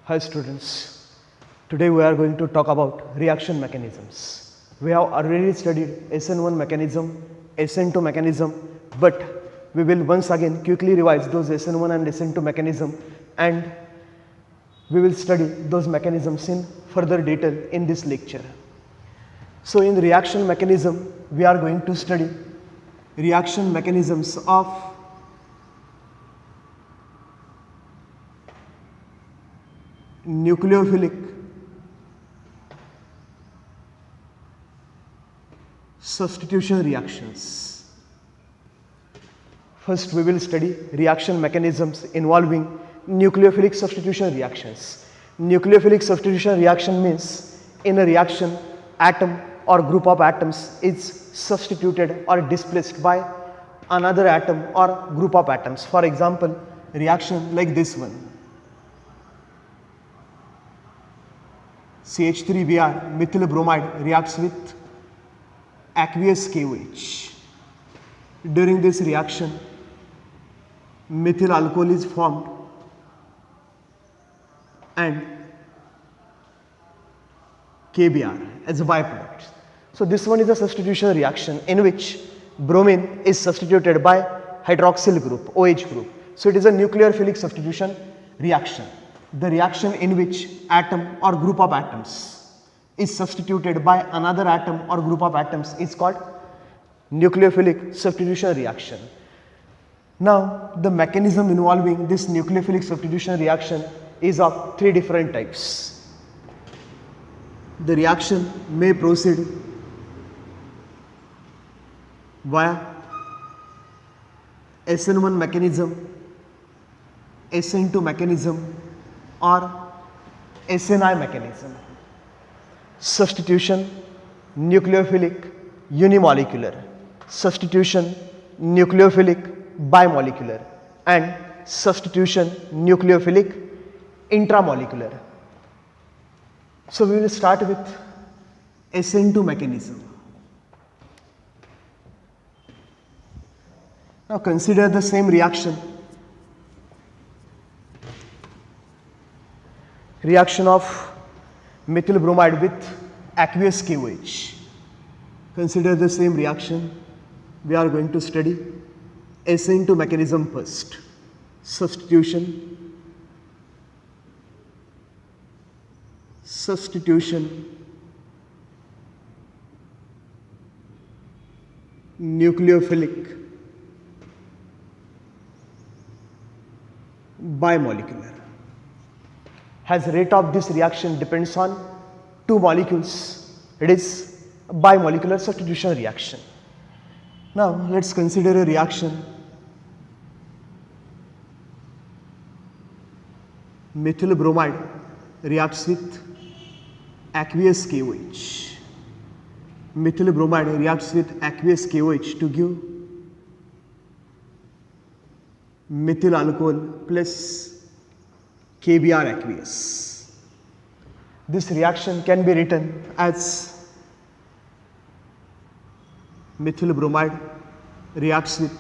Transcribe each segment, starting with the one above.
Hi students, today we are going to talk about reaction mechanisms. We have already studied SN1 mechanism, SN2 mechanism, but we will once again quickly revise those SN1 and SN2 mechanism, and we will study those mechanisms in further detail in this lecture. So in the reaction mechanism, we are going to study reaction mechanisms of nucleophilic substitution reactions. First we will study reaction mechanisms involving nucleophilic substitution reactions. Nucleophilic substitution reaction means in a reaction atom or group of atoms is substituted or displaced by another atom or group of atoms. For example, reaction like this one. CH3Br methyl bromide reacts with aqueous KOH. During this reaction, methyl alcohol is formed and KBr as a byproduct. So this one is a substitution reaction in which bromine is substituted by hydroxyl group, OH group. So it is a nucleophilic substitution reaction. The reaction in which atom or group of atoms is substituted by another atom or group of atoms is called nucleophilic substitution reaction. Now the mechanism involving this nucleophilic substitution reaction is of three different types. The reaction may proceed via SN1 mechanism, SN2 mechanism, or SNI mechanism. Substitution nucleophilic unimolecular, substitution nucleophilic bimolecular, and substitution nucleophilic intramolecular. So we will start with SN2 mechanism. Now consider the same reaction. Reaction of methyl bromide with aqueous KOH. Consider the same reaction. We are going to study SN2 mechanism first. Substitution nucleophilic bimolecular. As rate of this reaction depends on two molecules, it is a bimolecular substitution reaction. Now let us consider a reaction. Methyl bromide reacts with aqueous KOH. Methyl bromide reacts with aqueous KOH to give methyl alcohol plus KBr aqueous. This reaction can be written as methyl bromide reacts with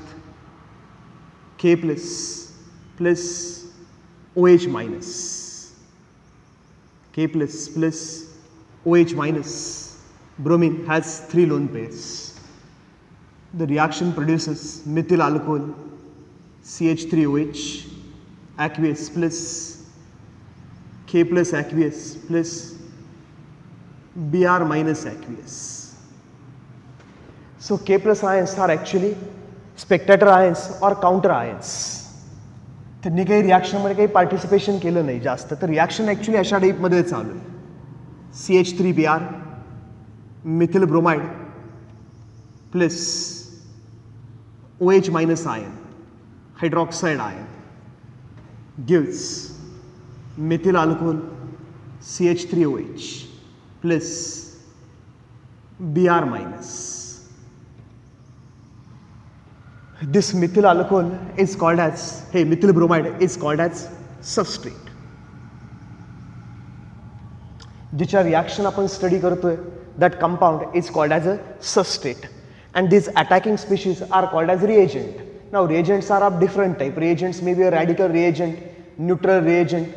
K plus OH minus. K plus OH minus. Bromine has three lone pairs. The reaction produces methyl alcohol CH3OH aqueous plus K plus aqueous plus Br minus aqueous. So K plus ions are actually spectator ions or counter ions. त्यांनी काही रिॲक्शनमध्ये काही participation केलं नाही जास्त, तर reaction actually अशा टाईपमध्ये चालू आहे. CH3Br methyl bromide plus OH minus ion, hydroxide ion gives methyl alcohol CH3OH plus Br minus. This methyl alcohol is called as, methyl bromide is called as substrate. जिच्या reaction आपण study करतोय, that compound is called as a substrate, and these attacking species are called as reagent. Now reagents are of different type. Reagents may be a radical reagent, neutral reagent,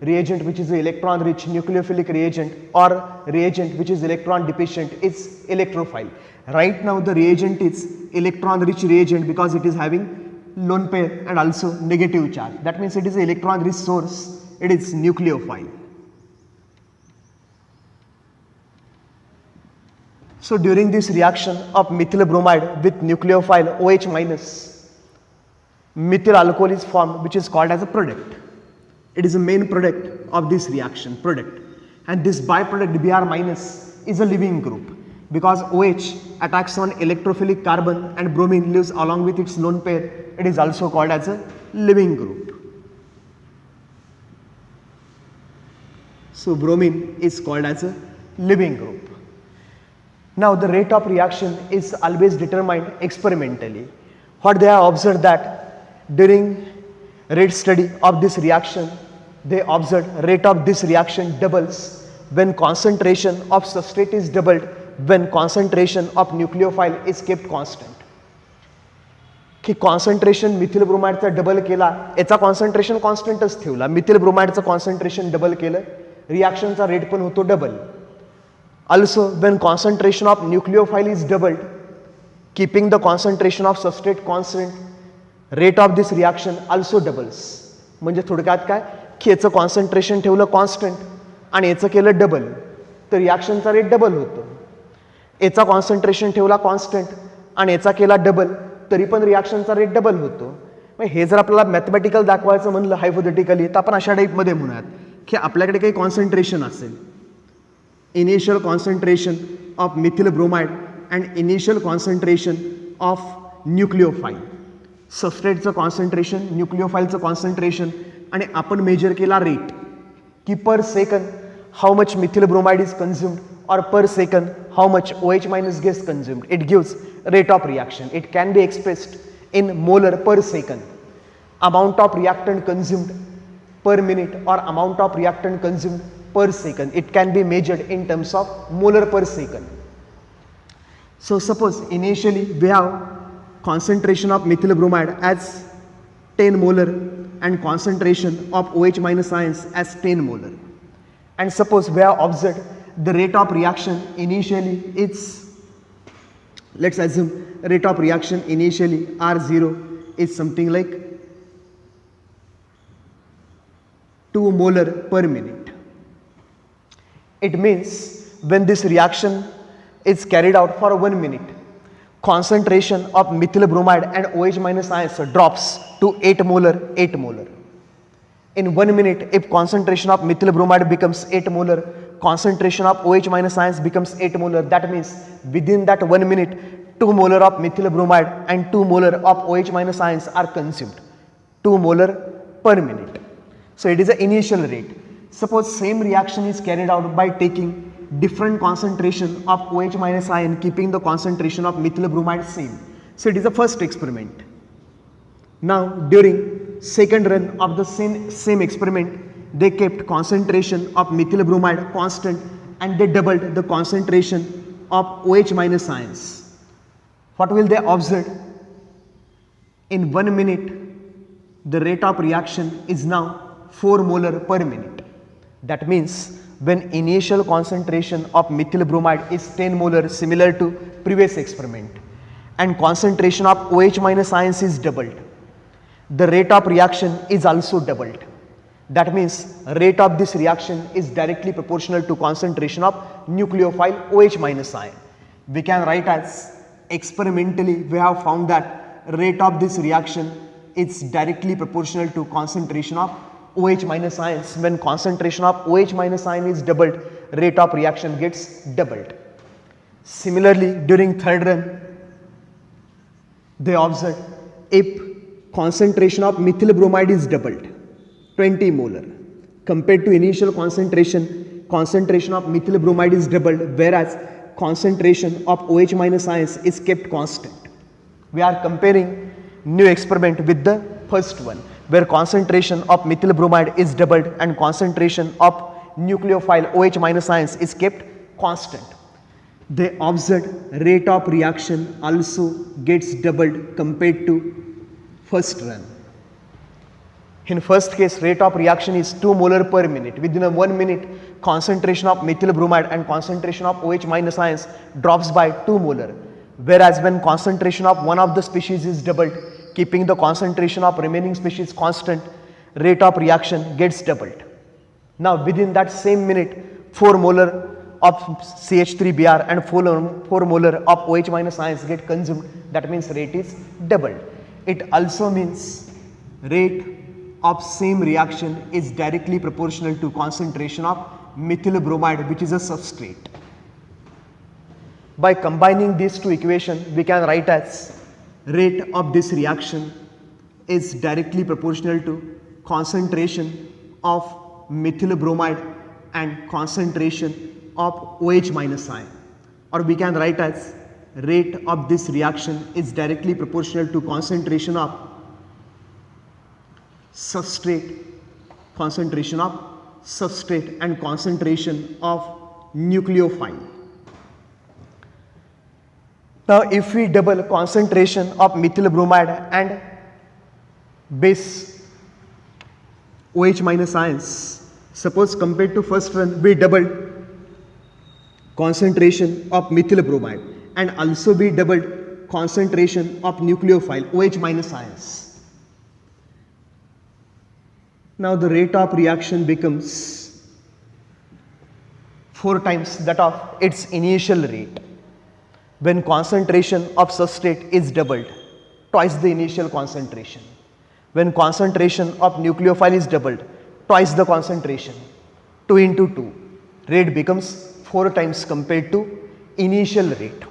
reagent which is electron rich nucleophilic reagent or reagent which is electron deficient is electrophile. Right now the reagent is electron rich reagent because it is having lone pair and also negative charge. That means it is an electron rich source, it is nucleophile. So during this reaction of methyl bromide with nucleophile OH minus, methyl alcohol is formed which is called as a product. It is a main product of this reaction, product, and this byproduct Br minus is a leaving group because OH attacks on electrophilic carbon and bromine lives along with its lone pair. It is also called as a leaving group. So bromine is called as a leaving group. Now the rate of reaction is always determined experimentally. What they have observed that during rate study of this reaction, they observed rate of this reaction doubles when concentration of substrate is doubled, when concentration of nucleophile is kept constant. की concentration methyl ब्रोमाइडचा double केला, याचा concentration कॉन्स्टंटच ठेवला, methyl ब्रोमाइडचं concentration double केलं, रिॲक्शनचा rate पण होतो double. Also when concentration of nucleophile is doubled, keeping the concentration of substrate constant, rate of this reaction also doubles. म्हणजे थोडक्यात काय की याचं कॉन्सन्ट्रेशन ठेवलं कॉन्स्टंट आणि याचं केलं डबल तर रिॲक्शनचा रेट डबल होतो. याचा कॉन्सन्ट्रेशन ठेवला कॉन्स्टंट आणि याचा केला डबल तरी पण रिॲक्शनचा रेट डबल होतो. मग हे जर आपल्याला मॅथमॅटिकल दाखवायचं म्हणलं हायपोथेटिकली तर आपण अशा टाईपमध्ये म्हणूयात की आपल्याकडे काही कॉन्सन्ट्रेशन असेल, initial concentration of methyl bromide and initial concentration of nucleophile, substrateचं concentration, nucleophileचं concentration आणि आपण मेजर केला रेट की पर second how much methyl bromide is consumed or per second how much OH minus gets consumed. It gives rate of reaction. It can be expressed in molar per second, amount of reactant consumed per minute or amount of reactant consumed per second. It can be measured in terms of molar per second. So suppose initially we have concentration of methyl bromide as 10 molar and concentration of OH minus ions as 10 molar. And suppose we have observed the rate of reaction initially it's, let's assume rate of reaction initially R0 is something like 2 molar per minute. It means when this reaction is carried out for 1 minute, concentration of methyl bromide and OH minus ions drops to 8 molar, 8 molar. In 1 minute, if concentration of methyl bromide becomes 8 molar, concentration of OH minus ions becomes 8 molar. That means within that 1 minute, 2 molar of methyl bromide and 2 molar of OH minus ions are consumed. 2 molar per minute. So it is the initial rate. Suppose same reaction is carried out by taking different concentration of OH minus ion, keeping the concentration of methyl bromide same. So it is the first experiment. Now during second run of the same experiment, they kept concentration of methyl bromide constant and they doubled the concentration of OH minus ions. What will they observe? In 1 minute, the rate of reaction is now 4 molar per minute. That means when initial concentration of methyl bromide is 10 molar, similar to previous experiment, and concentration of OH minus ions is doubled, the rate of reaction is also doubled. That means rate of this reaction is directly proportional to concentration of nucleophile OH minus ion. We can write as experimentally we have found that rate of this reaction is directly proportional to concentration of OH minus ions. When concentration of OH minus ion is doubled, rate of reaction gets doubled. Similarly, during third run, they observed if concentration of methyl bromide is doubled, 20 molar, compared to initial concentration of methyl bromide is doubled, whereas concentration of OH minus ions is kept constant. We are comparing new experiment with the first one, where concentration of methyl bromide is doubled and concentration of nucleophile OH minus ions is kept constant. They observed rate of reaction also gets doubled compared to first run. In first case, rate of reaction is 2 molar per minute. Within a 1 minute, concentration of methyl bromide and concentration of OH minus ions drops by 2 molar. Whereas when concentration of one of the species is doubled, keeping the concentration of remaining species constant, rate of reaction gets doubled. Now within that same minute, 4 molar of CH3Br and 4 molar of OH minus ions get consumed. That means rate is doubled. It also means rate of same reaction is directly proportional to concentration of methyl bromide, which is a substrate. By combining these two equations, we can write as rate of this reaction is directly proportional to concentration of methyl bromide and concentration of OH minus ion, or we can write as rate of this reaction is directly proportional to concentration of substrate and concentration of nucleophile. Now if we double concentration of methyl bromide and base OH minus ions, suppose compared to first one we doubled concentration of methyl bromide and also we doubled concentration of nucleophile OH minus ions. Now the rate of reaction becomes 4 times that of its initial rate. When concentration of substrate is doubled, twice the initial concentration. When concentration of nucleophile is doubled, twice the concentration. 2 into 2, rate becomes 4 times compared to initial rate.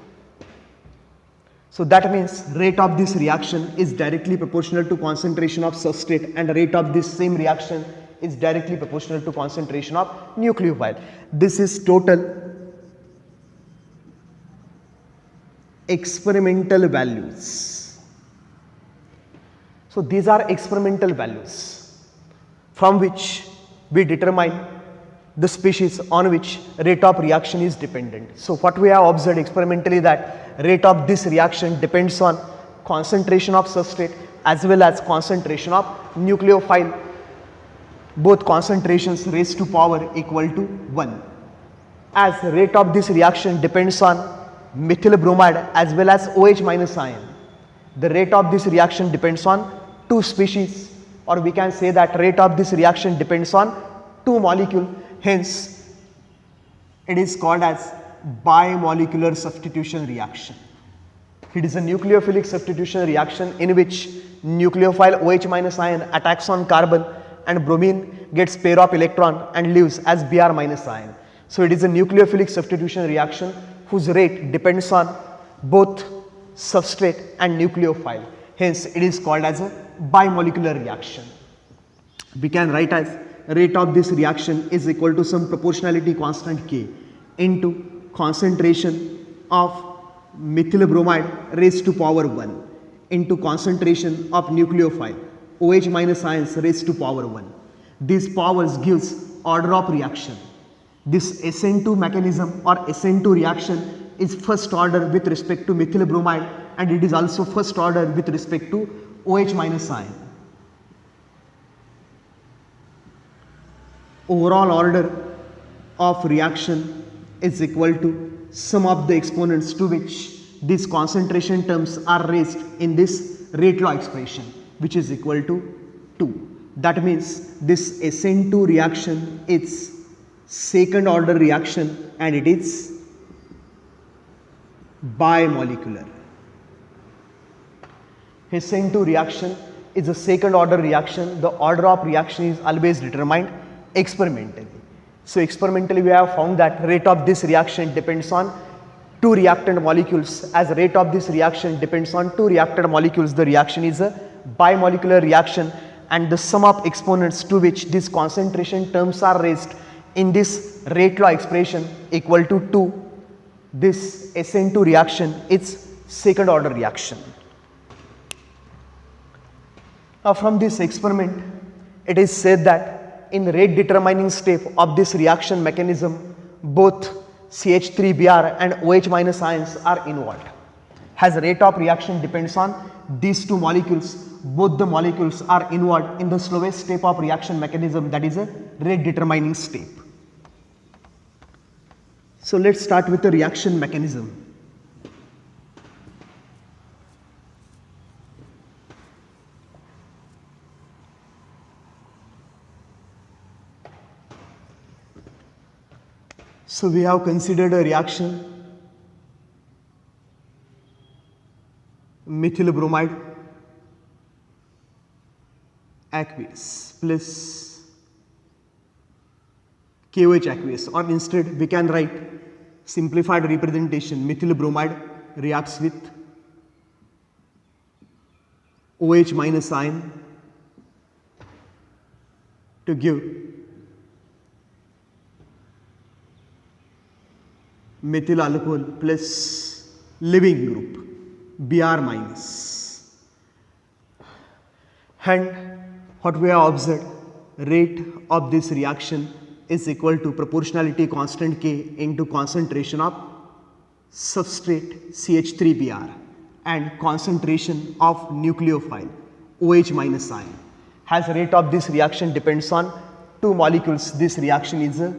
So that means rate of this reaction is directly proportional to concentration of substrate and rate of this same reaction is directly proportional to concentration of nucleophile. This is total experimental values. So these are experimental values from which we determine the species on which rate of reaction is dependent. So what we have observed experimentally that rate of this reaction depends on concentration of substrate as well as concentration of nucleophile, both concentrations raised to power equal to 1. As rate of this reaction depends on methyl bromide as well as OH minus ion, the rate of this reaction depends on 2 species, or we can say that rate of this reaction depends on 2 molecules. Hence, it is called as bimolecular substitution reaction. It is a nucleophilic substitution reaction in which nucleophile OH minus ion attacks on carbon and bromine gets pair of electron and leaves as Br minus ion. So it is a nucleophilic substitution reaction whose rate depends on both substrate and nucleophile. Hence, it is called as a bimolecular reaction. We can write as rate of this reaction is equal to some proportionality constant K into concentration of methyl bromide raised to power 1 into concentration of nucleophile OH minus ions raised to power 1. These powers gives order of reaction. This SN2 mechanism or SN2 reaction is first order with respect to methyl bromide and it is also first order with respect to OH minus ion. Overall order of reaction is equal to sum of the exponents to which these concentration terms are raised in this rate law expression, which is equal to 2. That means this SN2 reaction is second order reaction and it is bimolecular. SN2 reaction is a second order reaction. The order of reaction is always determined experimentally. So experimentally we have found that rate of this reaction depends on 2 reactant molecules. As rate of this reaction depends on 2 reactant molecules, the reaction is a bimolecular reaction and the sum of exponents to which these concentration terms are raised in this rate law expression equal to 2. This SN2 reaction is second order reaction. Now from this experiment, it is said that in rate determining step of this reaction mechanism, both CH3Br and OH minus ions are involved. As rate of reaction depends on these 2 molecules, both the molecules are involved in the slowest step of reaction mechanism, that is a rate determining step. So let's start with the reaction mechanism. So we have considered a reaction methyl bromide aqueous plus KOH aqueous, or instead we can write simplified representation: methyl bromide reacts with OH minus ion to give methyl alcohol plus leaving group Br minus. And what we have observed, rate of this reaction is equal to proportionality constant K into concentration of substrate CH3Br and concentration of nucleophile OH minus ion. As rate of this reaction depends on two molecules, this reaction is a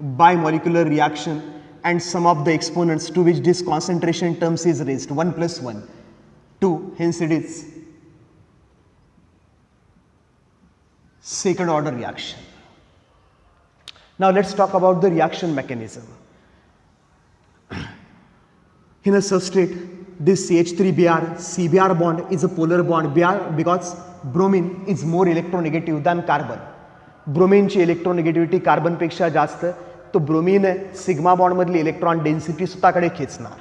bimolecular reaction, and sum of the exponents to which this concentration terms is raised 1 plus 1, 2, hence it is second order reaction. Now let's talk about the reaction mechanism. In a substrate, this CH3Br, CBr bond is a polar bond because bromine is more electronegative than carbon. Bromine ची electronegativity carbon पेक्षा जास्त, तो bromine sigma bond मधली electron density स्वतःकडे खेचणार.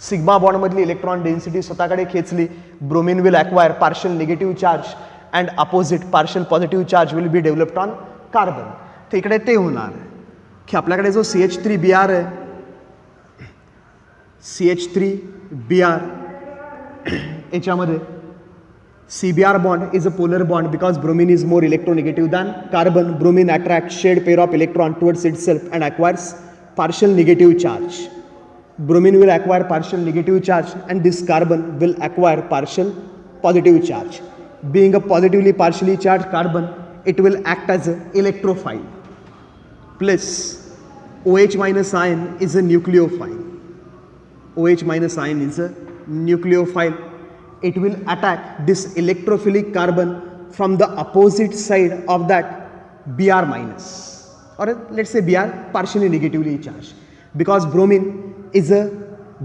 Sigma bond मधली electron density स्वतःकडे खेचली, bromine will acquire partial negative charge and opposite partial positive charge will be developed on carbon. तर इकडे ते होणार की आपल्याकडे जो CH3Br आहे, CH3Br याच्यामध्ये CBr bond is a polar bond because bromine is more electronegative than carbon. Bromine attracts shared pair of electron towards itself and acquires partial negative charge. Bromine will acquire partial negative charge and this carbon will acquire partial positive charge. Being a positively partially charged carbon, it will act as an electrophile. Plus OH minus ion is a nucleophile. OH minus ion is a nucleophile. It will attack this electrophilic carbon from the opposite side of that Br minus, or let's say Br partially negatively charged, because bromine is a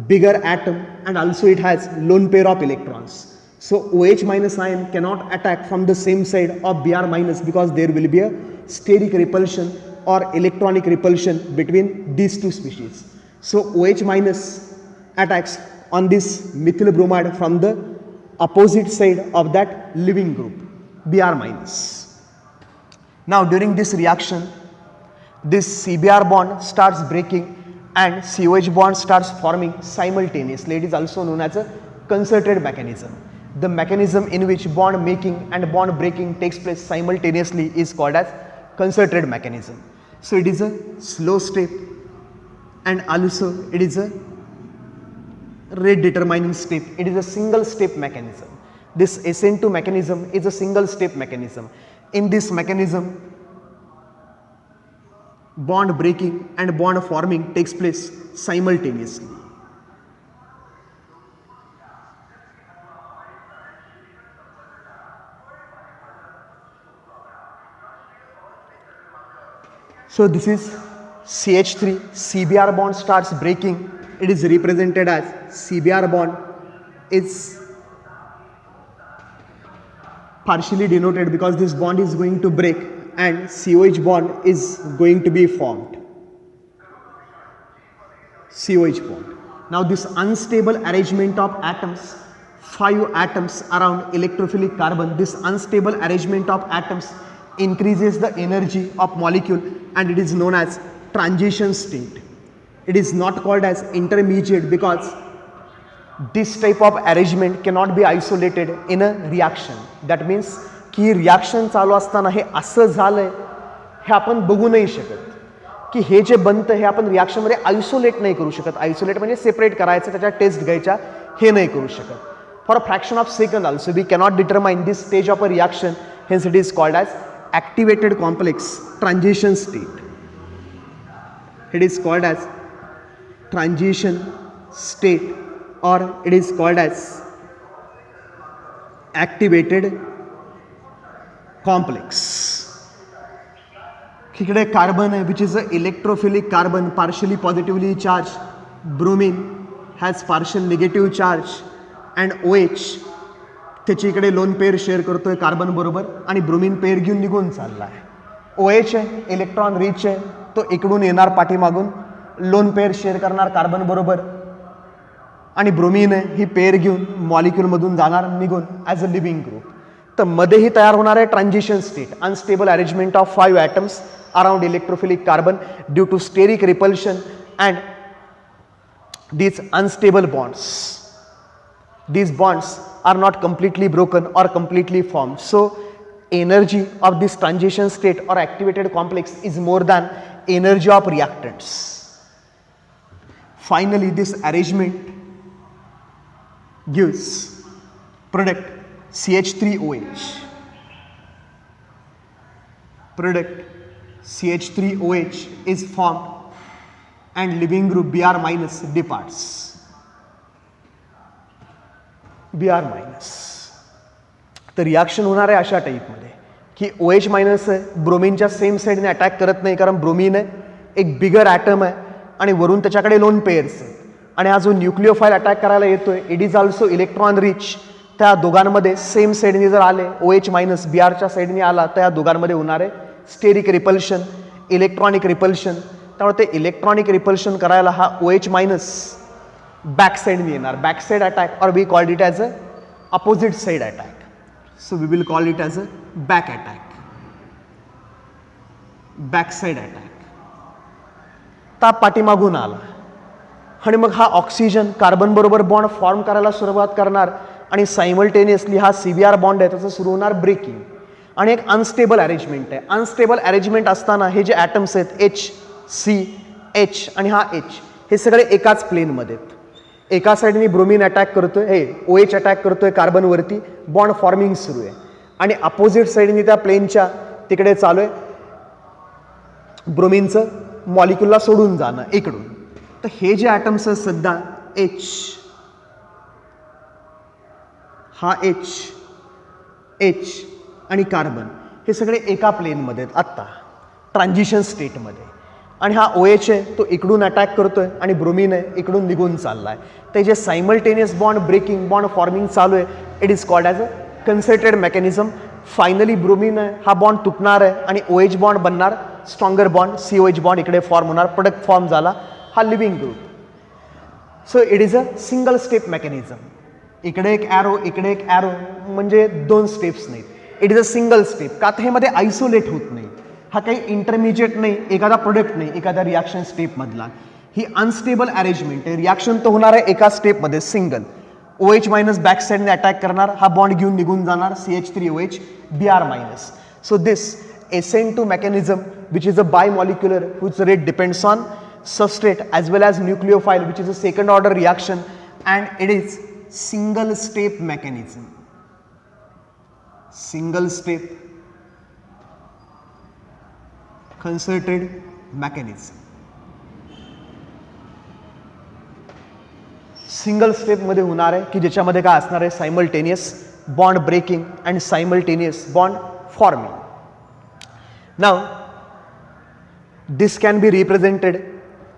bigger atom and also it has lone pair of electrons. So OH minus ion cannot attack from the same side of Br minus because there will be a steric repulsion or electronic repulsion between these two species. So OH minus attacks on this methyl bromide from the opposite side of that leaving group Br minus. Now during this reaction, this CBr bond starts breaking and COH bond starts forming simultaneously. It is also known as a concerted mechanism. The mechanism in which bond making and bond breaking takes place simultaneously is called as concerted mechanism. So it is a slow step and also it is a rate determining step. It is a single step mechanism. This SN2 mechanism is a single step mechanism. In this mechanism, bond breaking and bond forming takes place simultaneously. So this is CH3, CBr bond starts breaking. It is represented as CBr bond is partially denoted because this bond is going to break and COH bond is going to be formed. COH bond. Now this unstable arrangement of atoms, 5 atoms around electrophilic carbon, this unstable arrangement of atoms increases the energy of molecule and it is known as transition state. It is not called as intermediate because this type of arrangement cannot be isolated in a reaction. That means की reaction चालू असताना हे असं झालंय हे आपण बघू नाही शकत, की हे जे बनतं हे आपण रिॲक्शनमध्ये आयसोलेट नाही करू शकत. आयसोलेट म्हणजे सेपरेट करायचं, त्याच्या टेस्ट घ्यायच्या हे नाही करू शकत. For a fraction of second also we cannot determine this stage of a reaction, hence it is called as activated complex transition state. It is called as transition state or it is called as activated complex. इकडे carbon आहे which is a electrophilic carbon, partially positively charge. Bromine has partial negative charge and OH त्याची इकडे lone pair share करतोय carbon बरोबर आणि bromine pair घेऊन निघून चालला आहे. OH आहे इलेक्ट्रॉन रिच आहे, तो इकडून येणार पाठीमागून, लोन पेअर शेअर करणार कार्बन बरोबर आणि ब्रोमीन आहे ही पेअर घेऊन मॉलिक्यूलमधून जाणार निघून ॲज अ लिव्हिंग ग्रुप. तर मध्येही तयार होणार आहे transition state, unstable arrangement of 5 atoms around electrophilic carbon due to steric repulsion and these unstable bonds. These bonds are not completely broken or completely formed. So, energy of this transition state or activated complex is more than energy of reactants. Finally, this arrangement gives product CH3OH. Product CH3OH is formed and living group Br minus departs. Br minus. तर reaction होणार आहे अशा टाईपमध्ये की OH minus आहे ब्रोमीनच्या same साईडने attack करत नाही, कारण ब्रोमीन आहे एक बिगर ॲटम आहे आणि वरून त्याच्याकडे लोन पेअर्स आहेत आणि हा जो न्यूक्लिओफाईल अटॅक करायला येतोय it is also electron rich. त्या दोघांमध्ये सेम साईडने जर आले OH मायनस Brच्या साईडने आला तर या दोघांमध्ये होणार आहे स्टेरिक रिपल्शन, इलेक्ट्रॉनिक रिपल्शन. त्यामुळे ते इलेक्ट्रॉनिक रिपल्शन करायला हा OH मायनस बॅक साईडने येणार, back side attack, or we called it as a opposite side attack. So we will call it as a back attack, back side attack. ताप पाठीमागून आला आणि मग हा ऑक्सिजन कार्बन बरोबर बॉन्ड फॉर्म करायला सुरुवात करणार आणि सायमल्टेनियसली हा CBr बॉन्ड आहे त्याचं सुरू होणार ब्रेकिंग आणि एक अनस्टेबल अरेंजमेंट आहे. अनस्टेबल अरेंजमेंट असताना हे जे ॲटम्स आहेत H, C, H आणि हा H हे सगळे एकाच प्लेनमध्ये आहेत. एका साईडने ब्रोमीन अटॅक करतोय, हे OH अटॅक करतोय कार्बनवरती, बॉन्ड फॉर्मिंग सुरू आहे आणि अपोजिट साईडने त्या प्लेनच्या तिकडे चालू आहे ब्रोमीनचं मॉलिक्यूलला सोडून जाणं इकडून. तर हे जे ॲटम्स आहेत सध्या H, हा H आणि कार्बन हे सगळे एका प्लेनमध्ये आहेत आत्ता ट्रान्झिशन स्टेटमध्ये आणि हा OH आहे तो इकडून अटॅक करतोय आणि ब्रोमीन आहे इकडून निघून चालला आहे. ते जे simultaneous bond breaking bond forming चालू आहे it is called as a concerted mechanism. Finally bromine आहे हा बॉन्ड तुटणार आहे आणि OH बॉन्ड बनणार स्ट्रॉंगर बॉन्ड, COH बॉन्ड इकडे फॉर्म होणार, प्रोडक्ट फॉर्म झाला हा leaving group. So it is a single step mechanism. इकडे एक ॲरो इकडे एक ॲरो म्हणजे 2 स्टेप्स नाहीत, it is a single step. का तर हे मध्ये आयसोलेट होत नाही, हा काही इंटरमिजिएट नाही, एखादा प्रोडक्ट नाही एखाद्या रिॲक्शन स्टेपमधला. ही अनस्टेबल अरेंजमेंट आहे. रिॲक्शन तर होणार आहे एका स्टेपमध्ये सिंगल. OH मायनस बॅक साईडने अटॅक करणार, हा बॉन्ड घेऊन निघून जाणार CH3OH Br minus. So this SN2 mechanism which is a bimolecular whose rate depends on substrate as well as nucleophile which is a second order reaction and it is single step mechanism. Single step concerted mechanism. Single स्टेपमध्ये होणार आहे की ज्याच्यामध्ये काय असणार आहे simultaneous bond breaking and simultaneous bond forming. Now, this can be represented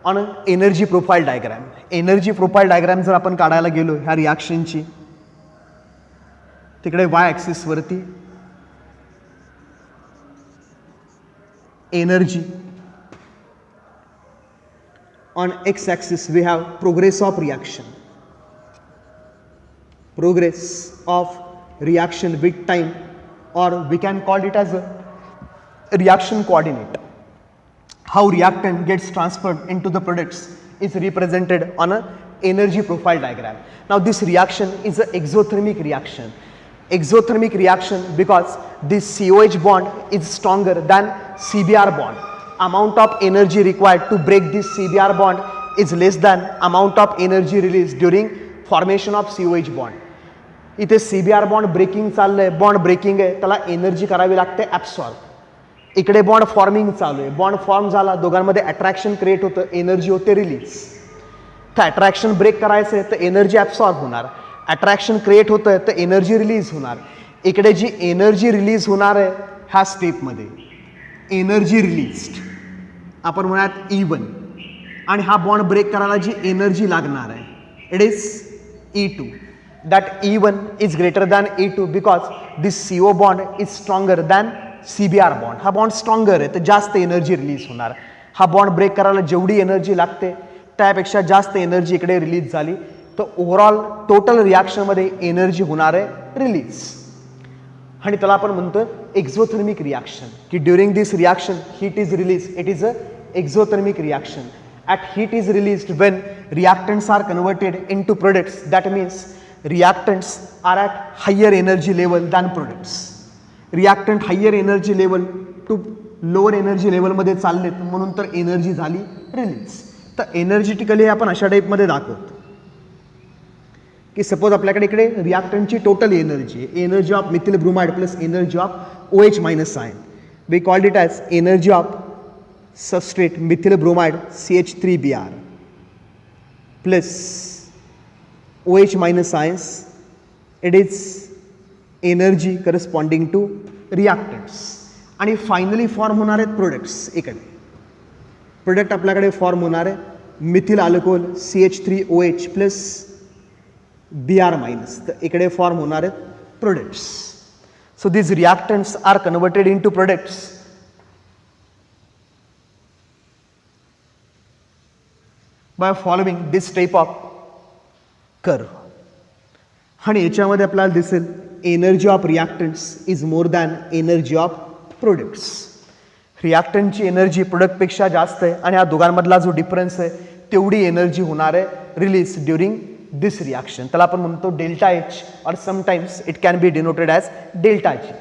on an energy profile diagram. Energy profile diagram जर आपण काढायला गेलो ह्या रिॲक्शनची, तिकडे y ॲक्सिस वरती energy, on x axis we have progress of reaction. Progress of reaction with time, or we can call it as a reaction coordinate. How reactant gets transferred into the products is represented on a energy profile diagram. Now this reaction is an exothermic reaction. Exothermic reaction because this COH bond is stronger than CBr bond. Amount of energy required to break this CBr bond is less than amount of energy released during formation of COH bond. इथे CBr bond breaking चाललंय, bond breaking आहे, त्याला energy करावी लागते absorb. इकडे bond forming चालू आहे, bond form झाला, दोघांमध्ये अट्रॅक्शन क्रिएट होतं, एनर्जी होते रिलीज. तर अट्रॅक्शन ब्रेक करायचं आहे तर एनर्जी ॲब्सॉर्ब होणार, अट्रॅक्शन क्रिएट होतं आहे तर एनर्जी रिलीज होणार. इकडे जी एनर्जी रिलीज होणार आहे ह्या स्टेपमध्ये एनर्जी रिलीज्ड आपण म्हणूयात E1, आणि हा बॉन्ड ब्रेक करायला जी एनर्जी लागणार आहे it is E2. That E1 is greater than E2 because this CO bond is stronger than CBr bond. हा बॉन्ड स्ट्रॉंगर आहे तर जास्त एनर्जी रिलीज होणार. हा बॉन्ड ब्रेक करायला जेवढी एनर्जी लागते त्यापेक्षा जास्त एनर्जी इकडे रिलीज झाली तर ओव्हरऑल टोटल रिॲक्शनमध्ये एनर्जी होणार आहे रिलीज. आणि त्याला आपण म्हणतो एक्झोथर्मिक रिॲक्शन, की during this reaction heat is release. It is a exothermic reaction. At heat is released when reactants are converted in to products. That means reactants are at higher energy level than products. Reactant higher energy level to lower energy लेवलमध्ये चाललेत म्हणून तर energy झाली release. तर energetically आपण अशा टाईपमध्ये दाखवतो की सपोज आपल्याकडे इकडे रिॲक्टंटची टोटल एनर्जी आहे, energy of methyl bromide plus energy of OH minus ion. We called it as energy of substrate methyl bromide CH3Br plus OH minus ions. It is energy corresponding to reactants. आणि finally form होणार आहेत products. इकडे product आपल्याकडे form होणार आहे methyl alcohol CH3OH plus Br minus. तर इकडे form होणार आहेत products. So these reactants are converted in to products by following this type of curve. आणि याच्यामध्ये आपल्याला दिसेल energy of reactants is more than energy of products. रिॲक्टंटची energy प्रोडक्टपेक्षा जास्त आहे आणि या दोघांमधला जो डिफरन्स आहे तेवढी एनर्जी होणार आहे रिलीज ड्युरिंग दिस रिॲक्शन. त्याला आपण म्हणतो डेल्टा H और sometimes it can be denoted as delta G.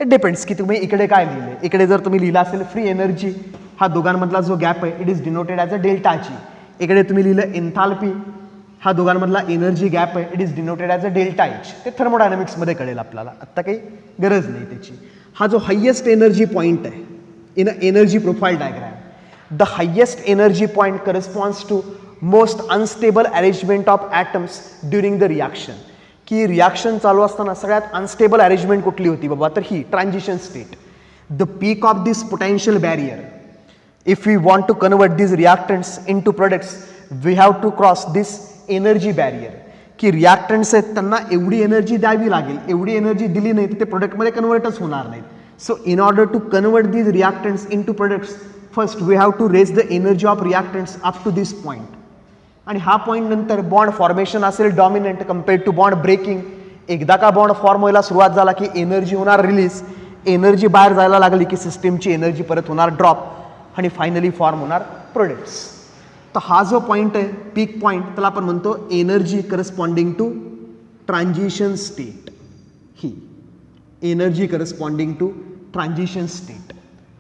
It depends की तुम्ही इकडे काय लिहिले. इकडे जर तुम्ही लिहिलं असेल फ्री एनर्जी, हा दोघांमधला जो गॅप आहे it is denoted as a delta G. इकडे तुम्ही लिहिलं एन्थाल्पी, हा दोघांमधला एनर्जी गॅप आहे it is denoted as a delta H. ते थर्मोडायनामिक्समध्ये कळेल आपल्याला, आत्ता काही गरज नाही त्याची. हा जो हायेस्ट एनर्जी पॉईंट आहे in an energy profile diagram, the highest energy point corresponds to most unstable arrangement of atoms during the reaction. की रिॲक्शन चालू असताना सगळ्यात अनस्टेबल अरेंजमेंट कुठली होती बाबा, तर ही transition state. The peak of this potential barrier, if we want to convert this reactants in to products we have to cross this energy barrier. की रिॲक्टंट्स आहेत त्यांना एवढी एनर्जी द्यावी लागेल, एवढी एनर्जी दिली नाही तर ते प्रोडक्टमध्ये कन्वर्टच होणार नाहीत. So in order to convert these reactants into products, first we have to raise the energy of reactants up to this point. आणि हा पॉईंट नंतर बॉन्ड फॉर्मेशन असेल dominant compared to bond breaking. एकदा का बॉन्ड फॉर्म व्हायला सुरुवात झाला की एनर्जी होणार रिलीज, एनर्जी बाहेर जायला लागली की सिस्टीमची एनर्जी परत होणार ड्रॉप आणि फायनली फॉर्म होणार प्रोडक्ट्स. तर हा जो पॉईंट आहे पीक पॉईंट त्याला आपण म्हणतो energy corresponding to transition state. ही energy corresponding to transition state,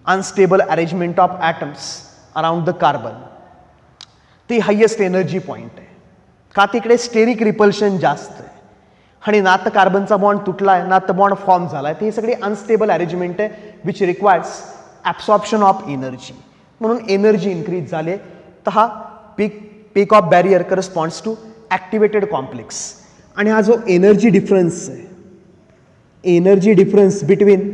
unstable arrangement of atoms around the carbon. ती हायेस्ट एनर्जी पॉईंट आहे का तिकडे स्टेरिक रिपल्शन जास्त आहे आणि ना तर कार्बनचा बॉन्ड तुटला आहे ना तर बॉन्ड फॉर्म झाला आहे. ती सगळी अनस्टेबल अरेंजमेंट आहे which requires absorption of energy. म्हणून एनर्जी इन्क्रीज झाले. तर हा peak of barrier corresponds to activated complex. आणि हा जो एनर्जी डिफरन्स आहे, energy difference between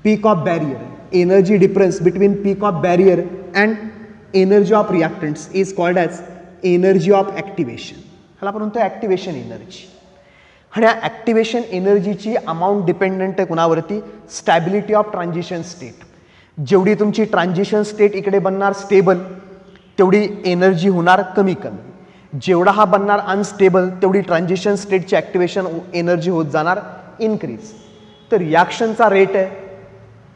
peak of barrier, energy difference between peak of barrier and energy of reactants is called as energy of activation. ह्याला आपण म्हणतो activation energy. आणि या activation एनर्जीची अमाऊंट डिपेंडंट आहे कुणावरती, स्टॅबिलिटी ऑफ ट्रान्झिशन स्टेट. जेवढी तुमची transition state इकडे बनणार स्टेबल तेवढी एनर्जी होणार कमी कमी. जेवढा हा बनणार अनस्टेबल तेवढी ट्रान्झिशन स्टेटची ॲक्टिवेशन एनर्जी होत जाणार इन्क्रीज. तर रिॲक्शनचा रेट आहे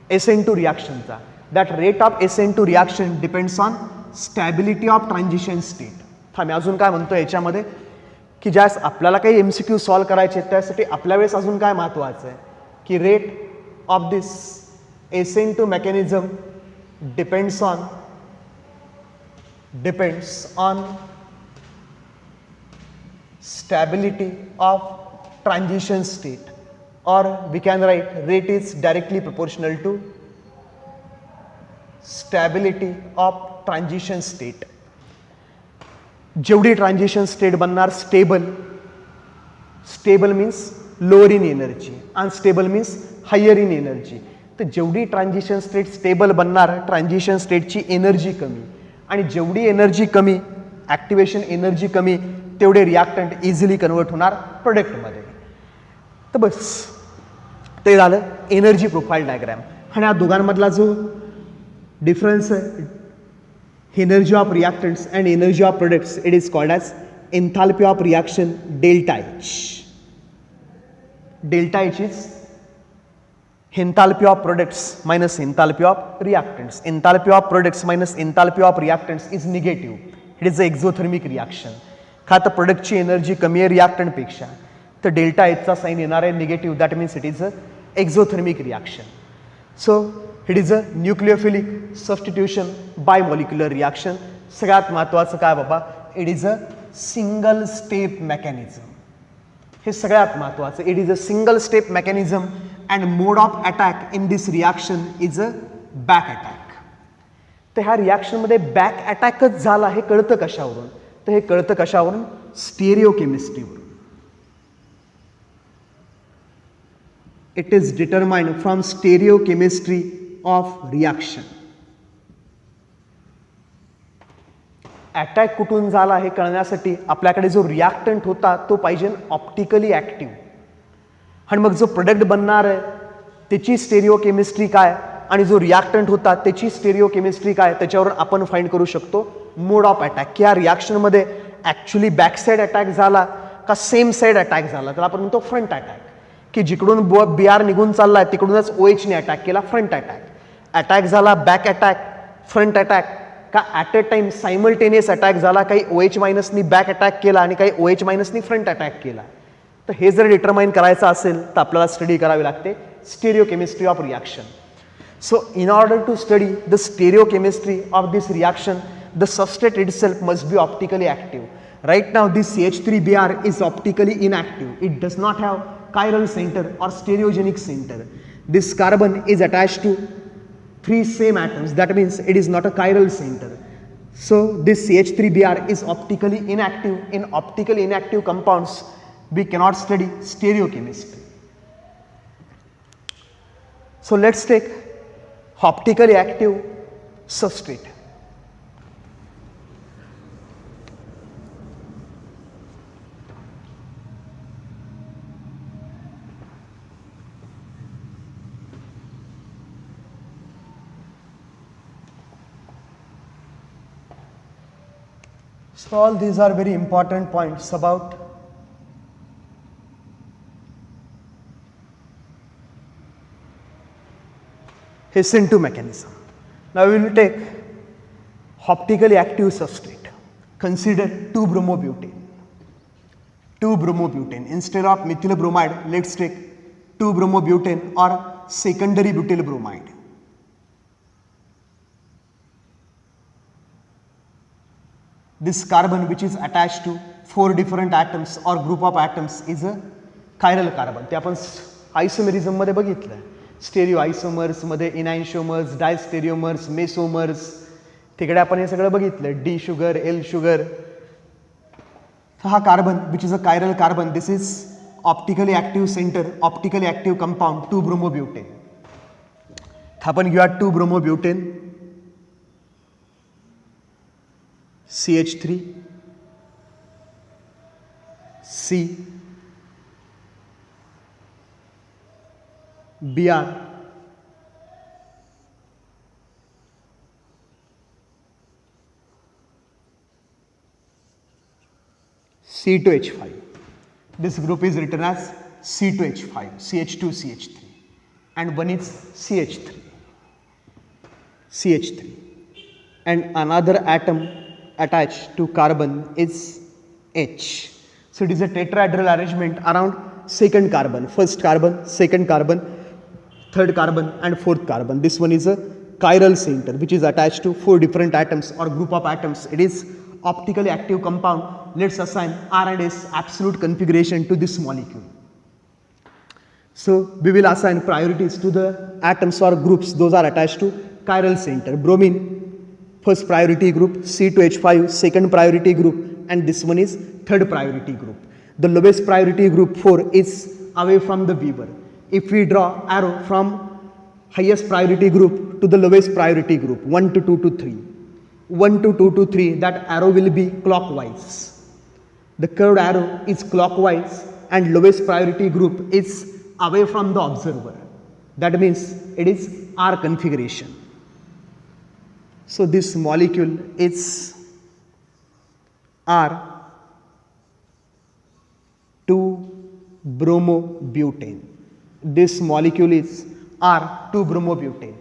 SN2 रिॲक्शनचा. That rate of SN2 reaction depends on stability of transition state. हा मी अजून काय म्हणतो याच्यामध्ये की ज्यास आपल्याला काही MCQ सॉल्व करायचे त्यासाठी आपल्या वेळेस अजून काय महत्त्वाचं आहे की rate of this SN2 mechanism depends on stability of transition state, or we can write rate is directly proportional to stability of transition state. जेवढी ट्रान्झिशन स्टेट बनणार stable, stable means lower in energy, unstable means higher in energy. तर जेवढी transition state stable बनणार, transition स्टेटची energy कमी, आणि जेवढी energy कमी, ॲक्टिवेशन एनर्जी कमी, तेवढे रिॲक्टंट इझिली कन्वर्ट होणार प्रोडक्टमध्ये. तर बस ते झालं एनर्जी प्रोफाईल डायग्रॅम. आणि या दोघांमधला जो डिफरन्स आहे, energy of reactants and energy of products, it is called as enthalpy of reaction delta H. Delta H is enthalpy of products minus enthalpy of reactants. Enthalpy of products minus enthalpy of reactants is negative. It is a exothermic reaction. का तर प्रोडक्टची energy कमी आहे reactant पेक्षा, तर delta एचचा sign येणार आहे negative. That means it is a exothermic reaction. So it is a nucleophilic substitution by molecular reaction. सगळ्यात महत्त्वाचं काय बाबा, it is a single step mechanism. हे सगळ्यात महत्त्वाचं, it is a single step mechanism and mode of attack in this reaction is a back attack. तर ह्या रिॲक्शनमध्ये back अटॅकच झाला हे कळतं कशावरून, तर हे कळतं कशावरून, स्टेरिओ केमिस्ट्रीवरून. It is determined from stereo chemistry of reaction. Attack कुठून झाला हे कळण्यासाठी आपल्याकडे जो रिॲक्टंट होता तो पाहिजे ऑप्टिकली ॲक्टिव्ह, आणि मग जो प्रोडक्ट बनणार आहे त्याची स्टेरिओ केमिस्ट्री काय, आणि जो रिॲक्टंट होता त्याची स्टेरिओ केमिस्ट्री काय, त्याच्यावर आपण फाइंड करू शकतो मोड ऑफ अटॅक, की या रिॲक्शनमध्ये ॲक्च्युली बॅक साईड अटॅक झाला का सेम साईड अटॅक झाला. तर आपण म्हणतो फ्रंट अटॅक, की जिकडून बी आर निघून चाललाय तिकडूनच OH ने अटॅक केला, फ्रंट अटॅक. अटॅक झाला बॅक अटॅक, फ्रंट अटॅक, का at a time simultaneous attack झाला, काही OH मायनसनी बॅक अटॅक केला आणि काही OH मायनसनी फ्रंट अटॅक केला. तर हे जर डिटरमाइन करायचं असेल तर आपल्याला स्टडी करावी लागते stereo chemistry of reaction. So in order to study the stereo chemistry of this reaction, the substrate itself must be optically active. Right now this CH3Br is optically inactive. It does not have chiral center or stereogenic center. This carbon is attached to 3 same atoms. That means it is not a chiral center. So this CH3Br is optically inactive. In optically inactive compounds we cannot study stereochemistry. So let's take optically active substrate. So all these are very important points about SN2 mechanism. Now we will take optically active substrate. Consider 2-bromobutane. 2-bromobutane. Instead of methyl bromide, let's take 2-bromobutane or secondary butyl bromide. This carbon which is attached to 4 different atoms or group of atoms is a chiral carbon. ते आपण isomerism मध्ये बघितलं, stereo आयसोमर्स मध्ये इनॅन्शिओमर्स, डायस्टेरिओमर्स, मेसोमर्स, तिकडे आपण हे सगळं बघितलं, डी शुगर, एल शुगर. हा carbon which is a chiral carbon, this is optically active center, optically active compound 2-bromobutane. आपण घेऊया 2-bromobutane, CH3, C, Br, C2H5. This group is written as C2H5, CH2, CH3, and one is CH3, CH3, and another atom attached to carbon is H. So it is a tetrahedral arrangement around second carbon, first carbon, second carbon, third carbon and fourth carbon. This one is a chiral center which is attached to 4 different atoms or group of atoms. It is optically active compound, let's assign R and S absolute configuration to this molecule. So we will assign priorities to the atoms or groups, those are attached to chiral center. Bromine, first priority group, C2H5, second priority group, and this one is third priority group. The lowest priority group 4 is away from the Weber. If we draw arrow from highest priority group to the lowest priority group, 1 to 2 to 3. 1 to 2 to 3, that arrow will be clockwise. The curved arrow is clockwise and lowest priority group is away from the observer. That means it is R configuration. So this molecule is R2-bromobutane. This molecule is R2-bromobutane.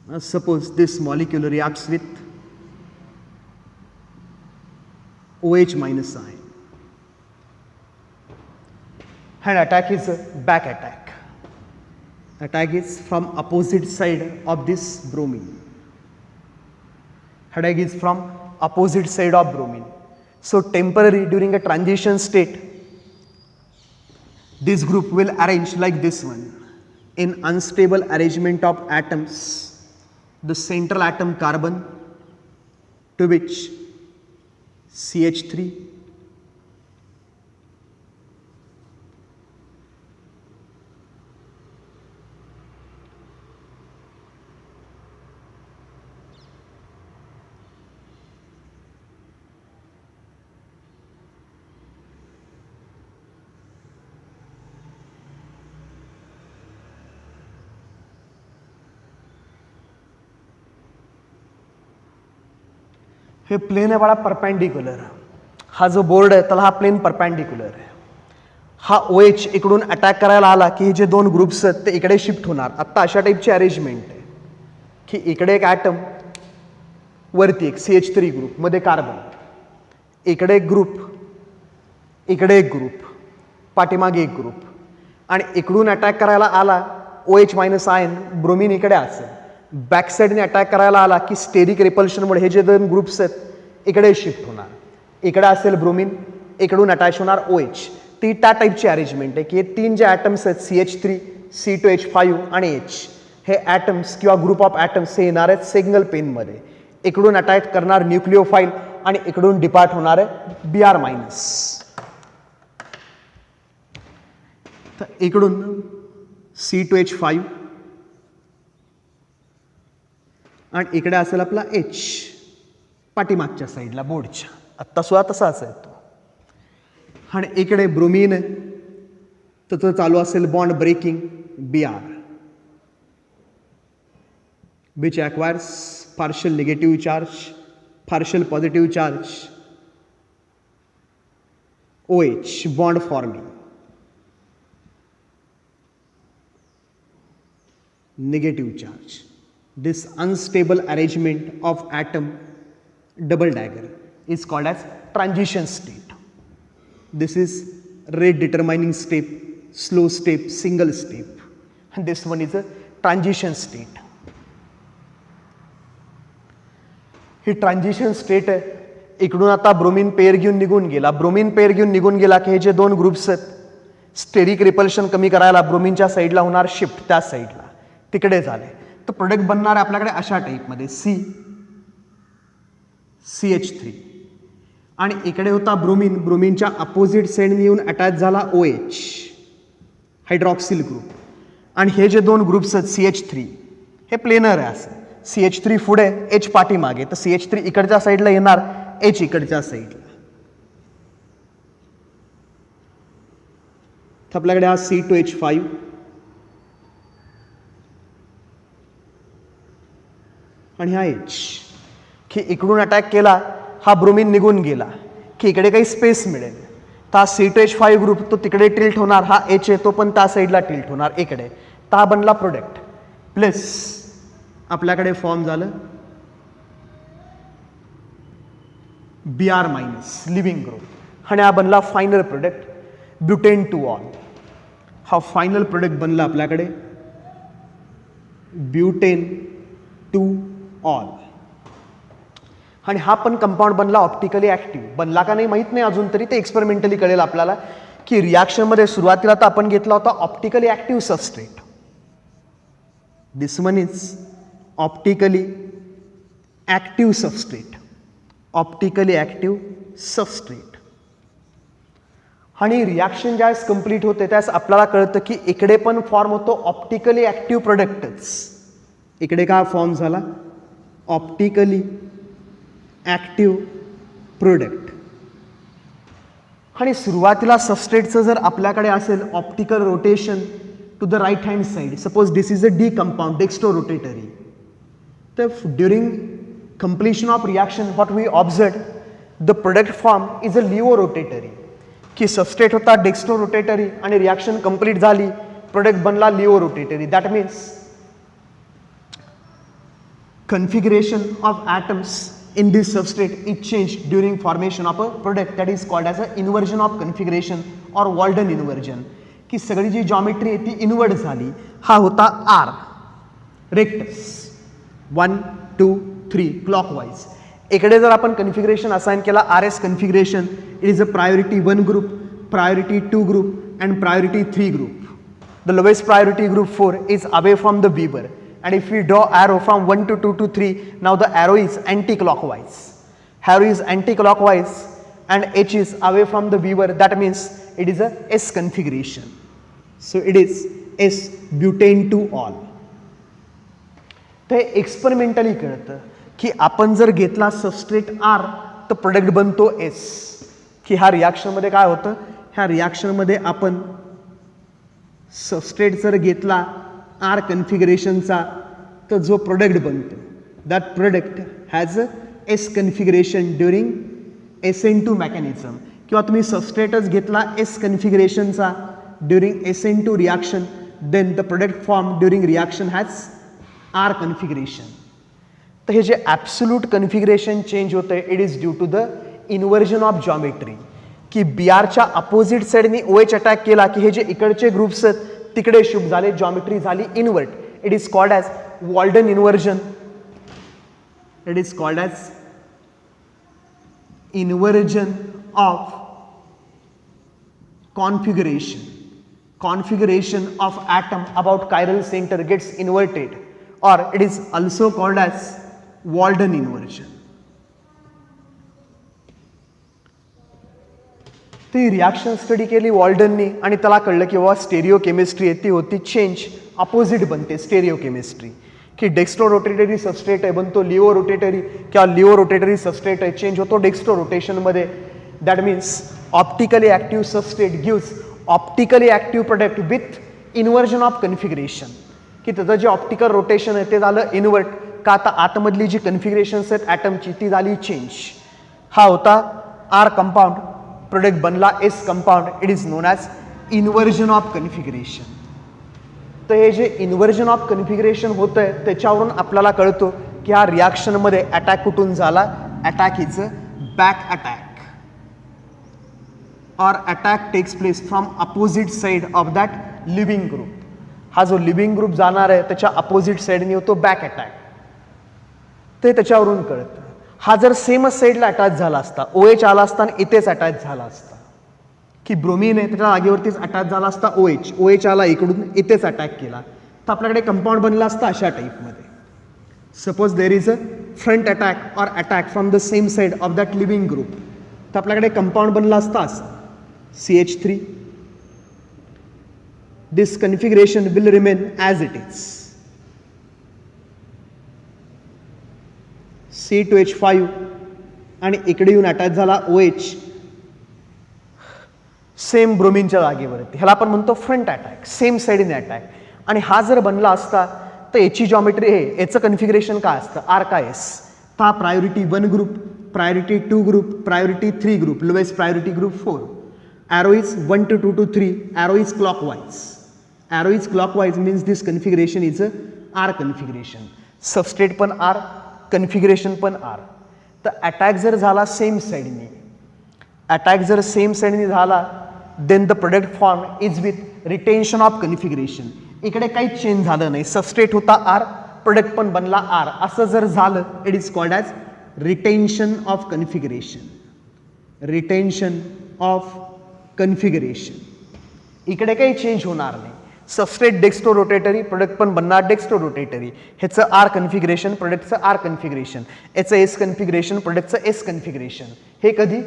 Now suppose this molecule reacts with OH minus ion. And attack is a back attack. Attack is from opposite side of this bromine. Attack is from opposite side of bromine. So temporary during a transition state, this group will arrange like this one. In unstable arrangement of atoms, the central atom carbon to which CH3 हे plain आहे बघा perpendicular. हा जो board आहे त्याला हा plain perpendicular आहे. हा OH इकडून अटॅक करायला आला की हे जे दोन ग्रुप्स आहेत ते इकडे शिफ्ट होणार. आता अशा टाईपची अरेंजमेंट आहे की इकडे एक ॲटम, वरती एक CH3 ग्रुप मध्ये कार्बन, इकडे एक ग्रुप, इकडे एक ग्रुप, पाठीमागे एक ग्रुप, आणि इकडून अटॅक करायला आला OH मायनस आयन ब्रोमीन इकडे असेल. बॅक साईडने अटॅक करायला आला की स्टेरिक रिपल्शनमुळे हे जे दोन ग्रुप्स आहेत इकडे शिफ्ट होणार. इकडे असेल ब्रोमीन, इकडून अटॅच होणार OH. ती त्या टाईपची अरेंजमेंट आहे की हे तीन जे ॲटम्स आहेत CH3, C2H5 आणि H, हे ॲटम्स किंवा ग्रुप ऑफ ॲटम्स हे येणार आहेत सिंगल पेनमध्ये. इकडून अटॅक करणार न्यूक्लिओफाईल आणि इकडून डिपार्ट होणार आहे Br मायनस. तर इकडून C2H5 आणि इकडे असेल आपला H पाठीमागच्या साईडला बोर्डच्या. आत्ता सुद्धा तसाच आहे तो. आणि इकडे ब्रोमीन तर तो चालू असेल bond breaking Br, which acquires partial negative charge, partial positive charge, OH bond forming, negative charge. This unstable arrangement of atom double dagger is called as transition state. This is rate determining step, slow step, single step, and this one is a transition state. He transition state आहे. इकडून आता bromine pair घेऊन निघून गेला. Bromine pair घेऊन निघून गेला की हे जे दोन ग्रुप्स आहेत स्टेरिक रिपल्शन कमी करायला ब्रोमीनच्या साईडला होणार शिफ्ट, त्या साईडला तिकडे झाले. तर प्रोडक्ट बनणार आहे आपल्याकडे अशा टाईपमध्ये CH3 आणि इकडे होता ब्रोमीन, ब्रोमीनच्या अपोजिट साईडने येऊन अटॅच झाला OH हायड्रॉक्सिल ग्रुप. आणि हे जे दोन ग्रुप्स आहेत CH3 हे प्लेनर आहे. असं CH3 पुढे, H पाठीमागे, तर CH3 इकडच्या साईडला येणार, H इकडच्या साईडला. तर आपल्याकडे हा C2H5 आणि हा H की इकडून अटॅक केला, हा ब्रोमीन निघून गेला की इकडे काही स्पेस मिळेल. तर हा C2H5 ग्रुप तो तिकडे टिल्ट होणार, हा H आहे तो पण त्या साईडला टिल्ट होणार इकडे. तर हा बनला प्रोडक्ट. प्लस आपल्याकडे फॉर्म झालं Br मायनस लिव्हिंग ग्रुप आणि हा बनला final product butane two ol. हा फायनल प्रोडक्ट बनला आपल्याकडे ब्युटेन टू ऑल. आणि हा पण कंपाऊंड बनला ऑप्टिकली ॲक्टिव्ह. बनला का नाही माहीत नाही अजून तरी, ते एक्सपेरिमेंटली कळेल आपल्याला की रिॲक्शनमध्ये सुरुवातीला तर आपण घेतला होता optically active substrate. This one is optically active substrate, optically active substrate. आणि रिॲक्शन ज्यावेळेस कंप्लीट होते त्यावेळेस आपल्याला कळतं की इकडे पण फॉर्म होतो ऑप्टिकली ॲक्टिव्ह प्रोडक्टच. इकडे काय फॉर्म झाला ऑप्टिकली ॲक्टिव्ह प्रोडक्ट. आणि सुरुवातीला सबस्ट्रेटचं जर आपल्याकडे असेल optical rotation to the right hand side, suppose this is a D compound dextro rotatory, तर during completion of reaction what we observed, the product form is a leo rotatory. की substrate होता dextro rotatory आणि reaction complete झाली, product बनला laevo rotatory. That means configuration of atoms in this substrate is changed during formation of a product that is called as a inversion of configuration or Walden inversion. की सगळी जी geometry आहे ती invert झाली. हा होता R rectus 1 2 3 clockwise. इकडे जर आपण कन्फिगरेशन असाइन केला R S configuration, it is a priority 1 group, priority 2 group and priority 3 group. The lowest priority group 4 is away from the viewer. And if we draw arrow from 1 to 2 to 3, now the arrow is anti-clockwise. Arrow is anti-clockwise and H is away from the weaver. That means it is a S configuration. So it is S butane to all. ते experimentally कळतं की आपण जर घेतला substrate R तर product बनतो S. की ह्या रिॲक्शनमध्ये काय होतं, ह्या रिॲक्शनमध्ये आपण सबस्ट्रेट जर घेतला आर कन्फिगरेशनचा तर जो प्रोडक्ट बनतो that product has a S configuration during SN2 mechanism. किंवा तुम्ही सबस्ट्रेटच घेतला एस कन्फिगरेशनचा during SN2 reaction, then the product form during reaction has R configuration. तर हे जे ॲब्सोल्यूट कन्फिगरेशन चेंज होतं it is due to the inversion of geometry. की बी आरच्या अपोजिट साईडनी OH अटॅक केला की हे जे इकडचे ग्रुप्स आहेत तिकडे शिफ्ट झाले, जॉमेट्री झाली invert. It is called as Walden inversion. It is called as inversion of configuration. Configuration of atom about chiral centre gets inverted or it is also called as Walden inversion. ती reaction study केली वॉल्डननी आणि त्याला कळलं की बाबा stereo chemistry आहे ती होती चेंज, अपोजिट बनते स्टेरिओ केमिस्ट्री. की डेक्स्ट्रो रोटेटरी सबस्ट्रेट आहे बनतो लिओ रोटेटरी, किंवा लिओ रोटेटरी सबस्ट्रेट आहे चेंज होतो डेक्स्ट्रो रोटेशनमध्ये. That means optically active substrate gives optically active product with inversion of configuration. की त्याचं जे ऑप्टिकल रोटेशन आहे ते झालं इन्व्हर्ट. का आता आतमधली जी कन्फिगरेशन्स आहेत ॲटमची ती झाली चेंज. हा होता आर कंपाऊंड, प्रोडक्ट बनला S compound. It is non as inversion of configuration. तर हे जे इन्व्हर्जन ऑफ कन्फिगरेशन होतं आहे त्याच्यावरून आपल्याला कळतो की हा रिॲक्शनमध्ये अटॅक कुठून झाला. Attack is a back attack or attack takes place from opposite side of that leaving group. हा जो लिव्हिंग ग्रुप जाणार आहे त्याच्या अपोजिट साईडने होतो बॅक अटॅक. ते त्याच्यावरून कळतं. हा जर सेमच साईडला अटॅच झाला असता, OH आला असता आणि इथेच अटॅच झाला असता, की ब्रोमीन आहे त्याच्या जागेवरतीच अटॅच झाला असता OH आला इकडून इथेच अटॅक केला तर आपल्याकडे कंपाऊंड बनला असता अशा टाईपमध्ये. Suppose there is a front attack or attack from the same side of that leaving group तर आपल्याकडे कंपाऊंड बनला असता CH3. This configuration will remain as it is. C2H5 आणि इकडे येऊन अटॅच झाला OH सेम ब्रोमीनच्या जागेवरती. ह्याला आपण म्हणतो फ्रंट अटॅक, सेम साईडने अटॅक. आणि हा जर बनला असता तर याची जॉमेट्री आहे, याचं कन्फिगरेशन काय असतं आर का एस. तर हा priority 1 group, priority 2 group, priority 3 group, lowest priority group 4. Arrow is 1 to 2 to 3, arrow is clockwise. Arrow is clockwise means this configuration is a R configuration. Substrate पण R, configuration पण R. तर attack जर झाला same साईडनी, attack जर same साईडनी झाला then the product form is with retention of configuration. इकडे काहीच चेंज झालं नाही, सबस्ट्रेट होता R, प्रोडक्ट पण बनला R. असं जर झालं it is called as retention of configuration. Retention of configuration. इकडे काही चेंज होणार नाही. सबस्ट्रेट डेक्स्ट्रो रोटेटरी, प्रोडक्ट पण बनणार डेक्स्ट्रो रोटेटरी. ह्याचं आर कन्फिगरेशन, प्रोडक्टचं आर कन्फिगरेशन. याचं एस कन्फिगरेशन, प्रोडक्टचं एस कन्फिगरेशन. हे कधी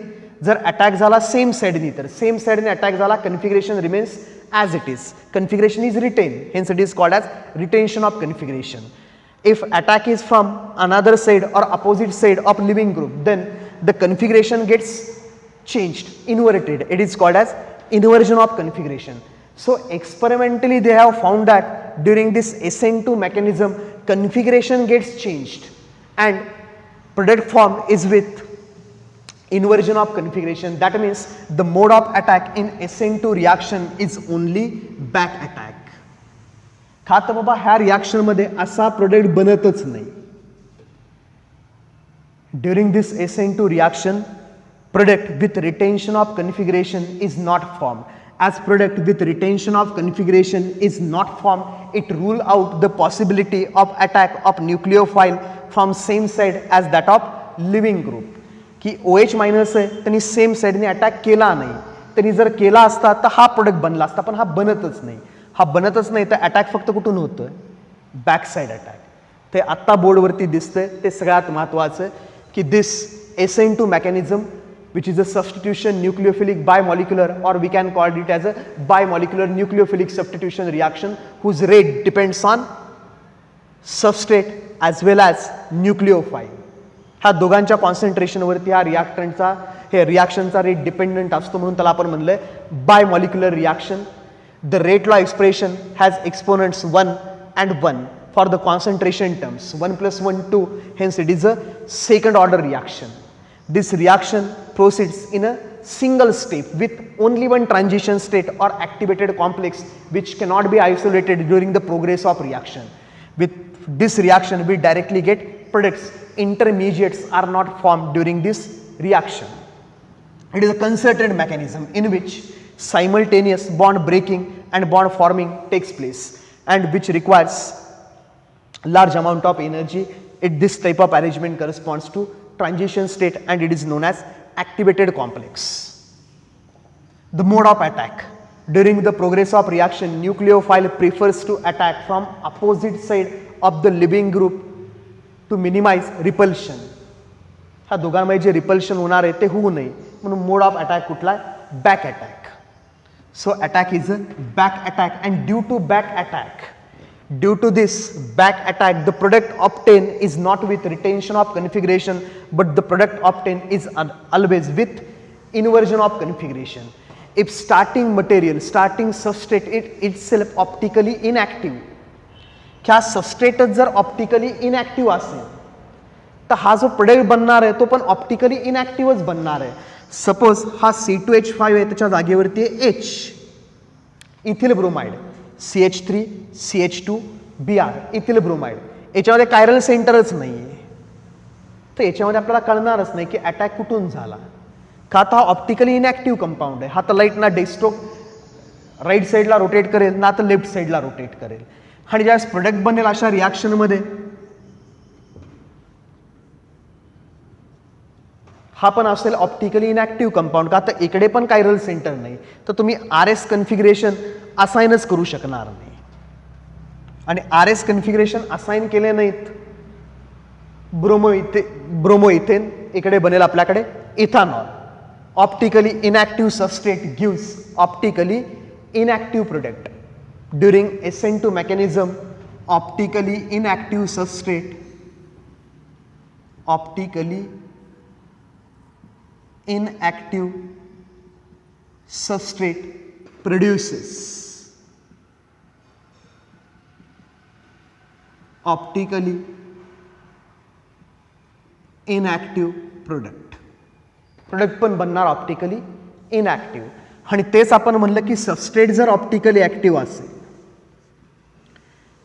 जर अटॅक झाला सेम साईडनी, तर सेम साईडने अटॅक झाला, configuration remains as it is. Configuration is retained, hence it is called as retention of configuration. If attack is from another side or opposite side of living group, then the configuration gets changed, inverted. It is called as inversion of configuration. So experimentally they have found that during this SN2 mechanism, configuration gets changed and product form is with inversion of configuration. That means the mode of attack in SN2 reaction is only back attack. खात बाबा ह्या reaction मध्ये असा product बनतच नाही. During this SN2 reaction, product with retention of configuration is not formed. As product with retention of configuration is not formed, it rule out the possibility of attack of nucleophile from same side as that of living group. की OH minus आहे त्यांनी same साईडने attack केला नाही. त्यांनी जर केला असता तर हा प्रोडक्ट बनला असता, पण हा बनतच नाही. हा बनतच नाही तर अटॅक फक्त कुठून होतोय? Back side attack. ते आत्ता बोर्डवरती दिसतंय. ते सगळ्यात महत्त्वाचं की दिस SN2 mechanism which is a substitution nucleophilic bimolecular, or we can call it as a bimolecular nucleophilic substitution reaction whose rate depends on substrate as well as nucleophile. ह्या दोघांच्या कॉन्सन्ट्रेशनवरती हा रिॲक्टंटचा हे रिॲक्शनचा रेट डिपेंडंट असतो, म्हणून त्याला आपण म्हणलंय bimolecular reaction. The rate law expression has exponents 1 and 1 for the concentration terms. 1 + 1 2, hence it is a second order reaction. This reaction proceeds in a single step with only one transition state or activated complex which cannot be isolated during the progress of reaction. With this reaction we directly get products. Intermediates are not formed during this reaction. It is a concerted mechanism in which simultaneous bond breaking and bond forming takes place and which requires large amount of energy. This type of arrangement corresponds to transition state and it is known as activated complex. The mode of attack. During the progress of reaction, nucleophile prefers to attack from opposite side of the living group to minimize repulsion. ह्या दोघांमध्ये जे repulsion होणार आहे ते होऊ नये म्हणून मोड of attack कुठला आहे? Back attack. So attack is a back attack and due to back attack, due to this back attack the product obtain is not with retention of configuration but the product obtain is always with inversion of configuration. If starting material, starting substrate itself optically inactive, क्या सबस्ट्रेटच जर optically inactive असेल तर हा जो product बनणार आहे तो पण ऑप्टिकली इनॅक्टिव्हच बनणार आहे. सपोज हा C2H5 आहे, त्याच्या जागेवरती आहे H, ethyl bromide, CH3 CH2 Br, ethyl bromide. याच्यामध्ये कायरल सेंटरच नाही आहे, तर याच्यामध्ये आपल्याला कळणारच नाही की अटॅक कुठून झाला. का तर हा ऑप्टिकली इनॅक्टिव्ह कंपाऊंड आहे. हा तर लाईट ना डेस्ट्रो राईट साईडला रोटेट करेल ना तर लेफ्ट साईडला रोटेट करेल. आणि ज्यावेळेस प्रोडक्ट बनेल अशा रिॲक्शनमध्ये हा पण असेल ऑप्टिकली इनॅक्टिव्ह कंपाऊंड. का तर इकडे पण कायरल सेंटर नाही, तर तुम्ही RS कन्फिगरेशन असाइनच करू शकणार नाही. आणि RS कन्फिगरेशन असाइन केले नाहीत, ब्रोमो इथेन इकडे बनेल आपल्याकडे ethanol. Optically inactive substrate gives optically inactive product. During SN2 mechanism, optically inactive substrate produces optically inactive product. Product पण बनणार ऑप्टिकली इनॅक्टिव्ह. आणि तेच आपण म्हणलं की सबस्ट्रेट जर ऑप्टिकली ॲक्टिव्ह असेल,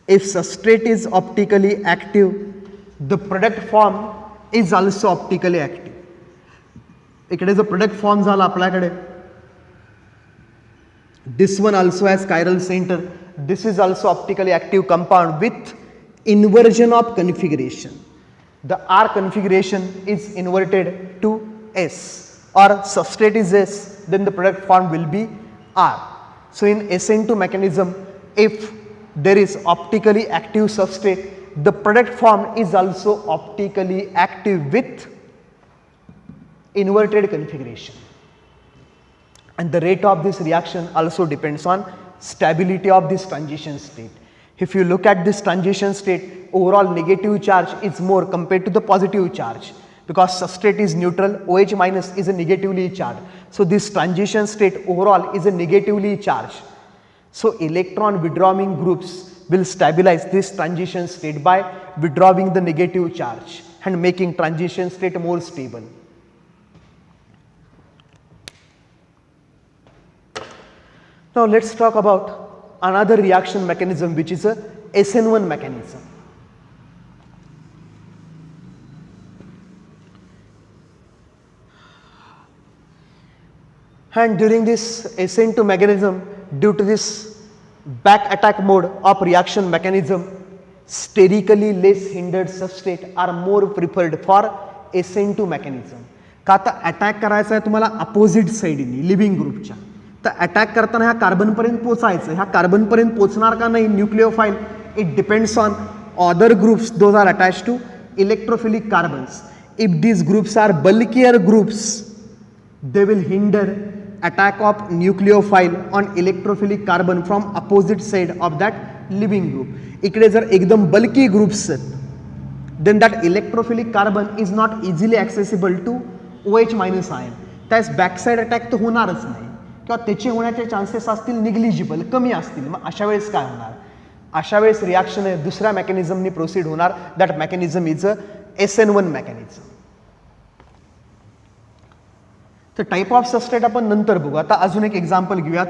if substrate is optically active, the product form is also optically active. इकडे जो प्रोडक्ट फॉर्म झाला आपल्याकडे, this one also has chiral center, this is also optically active compound with inversion of configuration. the R configuration is inverted to S, or substrate is S, then the product form will be R. So in SN2 mechanism, if there is optically active substrate, the product form is also optically active with inverted configuration. And the rate of this reaction also depends on stability of this transition state. If you look at this transition state, overall negative charge is more compared to the positive charge, because substrate is neutral, OH minus is a negatively charged. So this transition state overall is a negatively charged. So electron withdrawing groups will stabilize this transition state by withdrawing the negative charge and making transition state more stable. Now let's talk about another reaction mechanism, which is a SN1 mechanism. And during this SN2 mechanism, due to this back attack mode of reaction mechanism, sterically less hindered substrate are more preferred for SN2 mechanism. का आता attack करायचा आहे तुम्हाला opposite साइडनी living ग्रुपच्या, तर attack करताना ह्या कार्बनपर्यंत पोचायचं, ह्या कार्बनपर्यंत पोचणार का नाही nucleophile, it depends on other groups, those are attached to electrophilic carbons. If these groups are bulkier groups, they will hinder attack of nucleophile on electrophilic carbon from opposite side of that living group. इकडे जर एकदम bulky groups आहेत, then that electrophilic carbon is not easily accessible to OH minus ion. त्यास backside attack तर होणारच नाही, किंवा त्याचे होण्याचे चान्सेस असतील निग्लिजिबल, कमी असतील. मग अशा वेळेस काय होणार? अशा वेळेस रिॲक्शन दुसऱ्या मेकॅनिझमनी प्रोसीड होणार. That mechanism is a SN1 mechanism. तर टाइप ऑफ सबस्ट्रेट आपण नंतर बघू. आता अजून एक एक्झाम्पल घेऊयात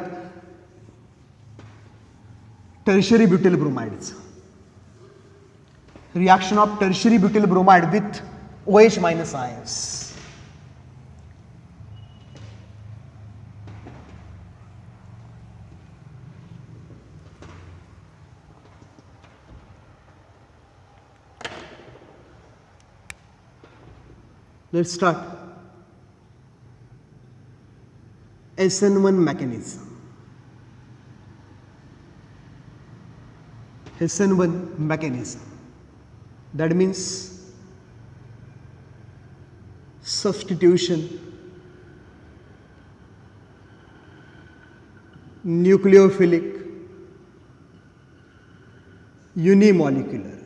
टर्शियरी ब्युटिल ब्रोमाइडचं. Reaction of tertiary butyl bromide with OH minus ions. Let's start. SN1 mechanism. SN1 mechanism. That means substitution, nucleophilic, unimolecular.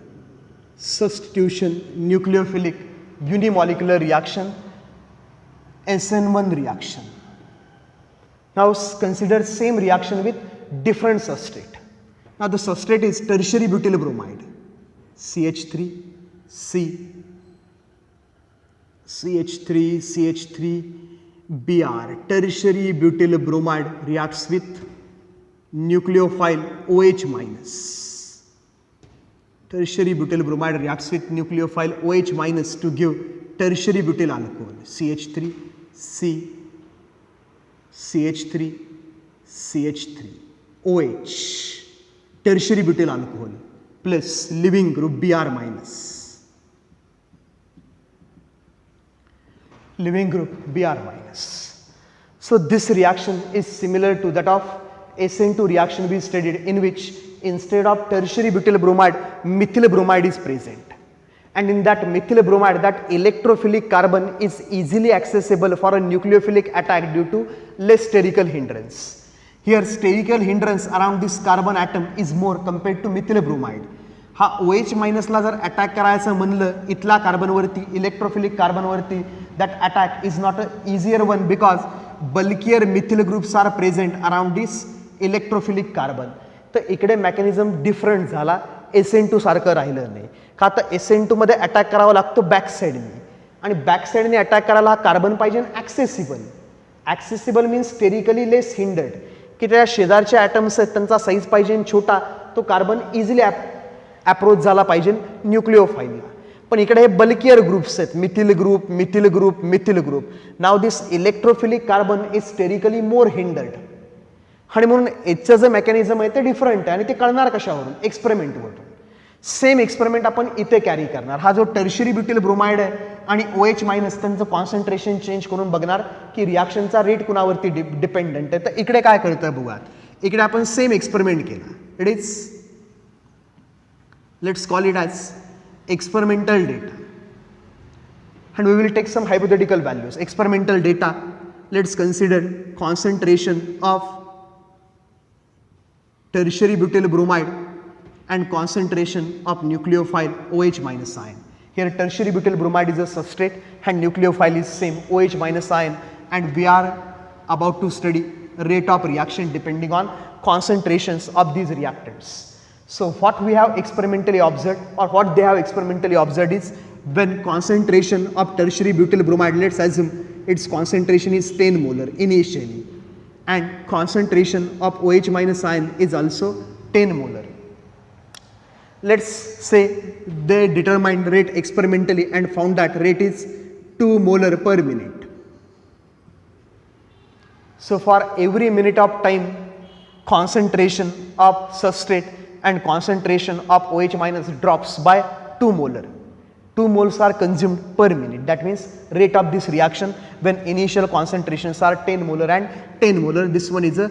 Substitution, nucleophilic, unimolecular reaction, SN1 reaction. Now consider same reaction with different substrate. Now the substrate is tertiary butyl bromide, CH3, C, CH3, CH3, Br. Tertiary butyl bromide reacts with nucleophile OH minus. Tertiary butyl bromide reacts with nucleophile OH minus to give tertiary butyl alcohol, CH3, C, CH3, CH3, OH, tertiary butyl alcohol plus living group Br minus. Living group Br minus. So this reaction is similar to that of SN2 reaction we studied, in which instead of tertiary butyl bromide, methyl bromide is present. And in that methyl bromide, that electrophilic carbon is easily accessible for a nucleophilic attack due to less sterical hindrance. Here sterical hindrance around this carbon atom is more compared to methyl bromide. हा OH मायनसला जर attack करायचं म्हणलं इथला कार्बनवरती, electrophilic कार्बनवरती, that attack is not a easier one because bulkier methyl groups are present around this electrophilic carbon. तर इकडे mechanism different झाला, SN2 सारखं राहिलं नाही. का तर SN2 मध्ये अटॅक करावा लागतो बॅक साइडने, आणि बॅक साइडने अटॅक करायला हा कार्बन पाहिजे ॲक्सेसिबल. ॲक्सेसिबल मीन्स स्टेरिकली लेस हिंडर्ड, की त्या शेजारचे ॲटम्स आहेत त्यांचा साईज पाहिजे छोटा, तो कार्बन इझिली अप्रोच झाला पाहिजे न्यूक्लिओफाईलला. पण इकडे हे बल्कियर ग्रुप्स आहेत, methyl group, methyl group, methyl group. Now this electrophilic carbon is sterically more hindered, आणि म्हणून याचं जे मेकॅनिझम आहे ते डिफरंट आहे, आणि ते कळणार कशावरून? एक्सपेरिमेंटवरून. सेम एक्सपेरिमेंट आपण इथे कॅरी करणार. हा जो टर्शियरी ब्युटिल ब्रोमाइड आहे आणि OH मायनस त्यांचं कॉन्सन्ट्रेशन चेंज करून बघणार की रिॲक्शनचा रेट कुणावरती डिपेंडंट आहे. तर इकडे काय कळतं बघा, इकडे आपण सेम एक्सपेरिमेंट केला. It is, let's call it as experimental data and we will take some hypothetical values. Experimental data, let's consider concentration of tertiary butyl bromide and concentration of nucleophile OH minus ion. Here tertiary butyl bromide is a substrate and nucleophile is same OH minus ion, and we are about to study rate of reaction depending on concentrations of these reactants. So what we have experimentally observed, or what they have experimentally observed, is when concentration of tertiary butyl bromide, let's assume its concentration is 10 molar initially, and concentration of OH minus ion is also 10 molar. Let's say they determined rate experimentally and found that rate is 2 molar per minute. So for every minute of time, concentration of substrate and concentration of OH minus drops by 2 molar. 2 moles are consumed per minute. That means rate of this reaction when initial concentrations are 10 molar and 10 molar. This one is a